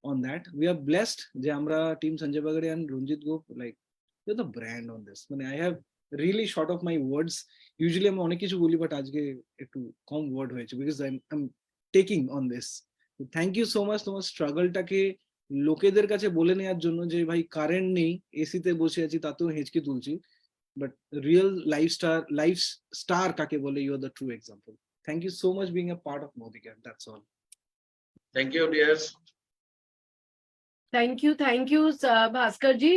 on that, we are blessed যে আমরা team Sanjay Bagri and Ranjit Gope, like the brand on this. I have really short of my words. Usually আমি অনেক কিছু বলি, বাট আজকে একটু কম ওয়ার্ড হয়েছে, because I am taking on this. Thank you so much তোমার স্ট্রাগলটাকে লোকেদের কাছে বলে নেওয়ার জন্য, যে ভাই কারেন্ট নেই, এসিতে বসে আছি তাতেও হেঁচকি তুলছি, বাট রিয়েল লাইফ স্টার কাকে বলে, you are the true example. Thank you so much being a part of Modicare, that's all. Thank you dears. Thank you, Bhaskar ji.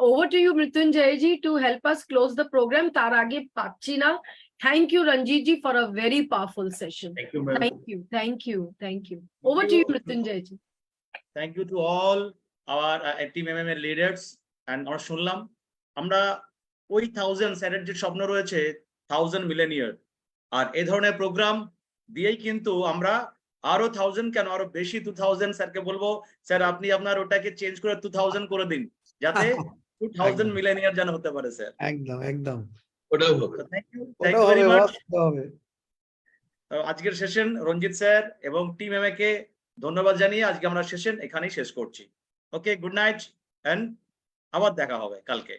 Over to you, Mrityunjay ji, to help us close the program. Tar aage pachi na. Thank you, Ranjit ji, for a very powerful session. Thank you ma'am. Thank you. Over to you, Mrityunjay ji. Thank you to all our team MMA leaders. And আমরা শুনলাম, আমরা ওই 1000 স্যারের যে স্বপ্ন রয়েছে 1000 মিলেনিয়ার, আর এই ধরনের প্রোগ্রাম দিয়েই কিন্তু আমরা আরো 1000 কেন আরো বেশি 2000 স্যারকে বলবো, স্যার আপনি আপনার ওটাকে চেঞ্জ করে 2000 করে দিন, যাতে 2000 মিলেনিয়ার যেন হতে পারে স্যার। একদম একদম ওটাও হবে। থ্যাংক ইউ ওটাও ভেরি হবে মাচ। boss, ওটাও হবে। আজকের সেশন রঞ্জিত স্যার এবং টিম এমএ কে ধন্যবাদ জানিয়ে আজকে আমরা সেশন এখানেই শেষ করছি। ওকে, গুড নাইট এন্ড আবার দেখা হবে কালকে।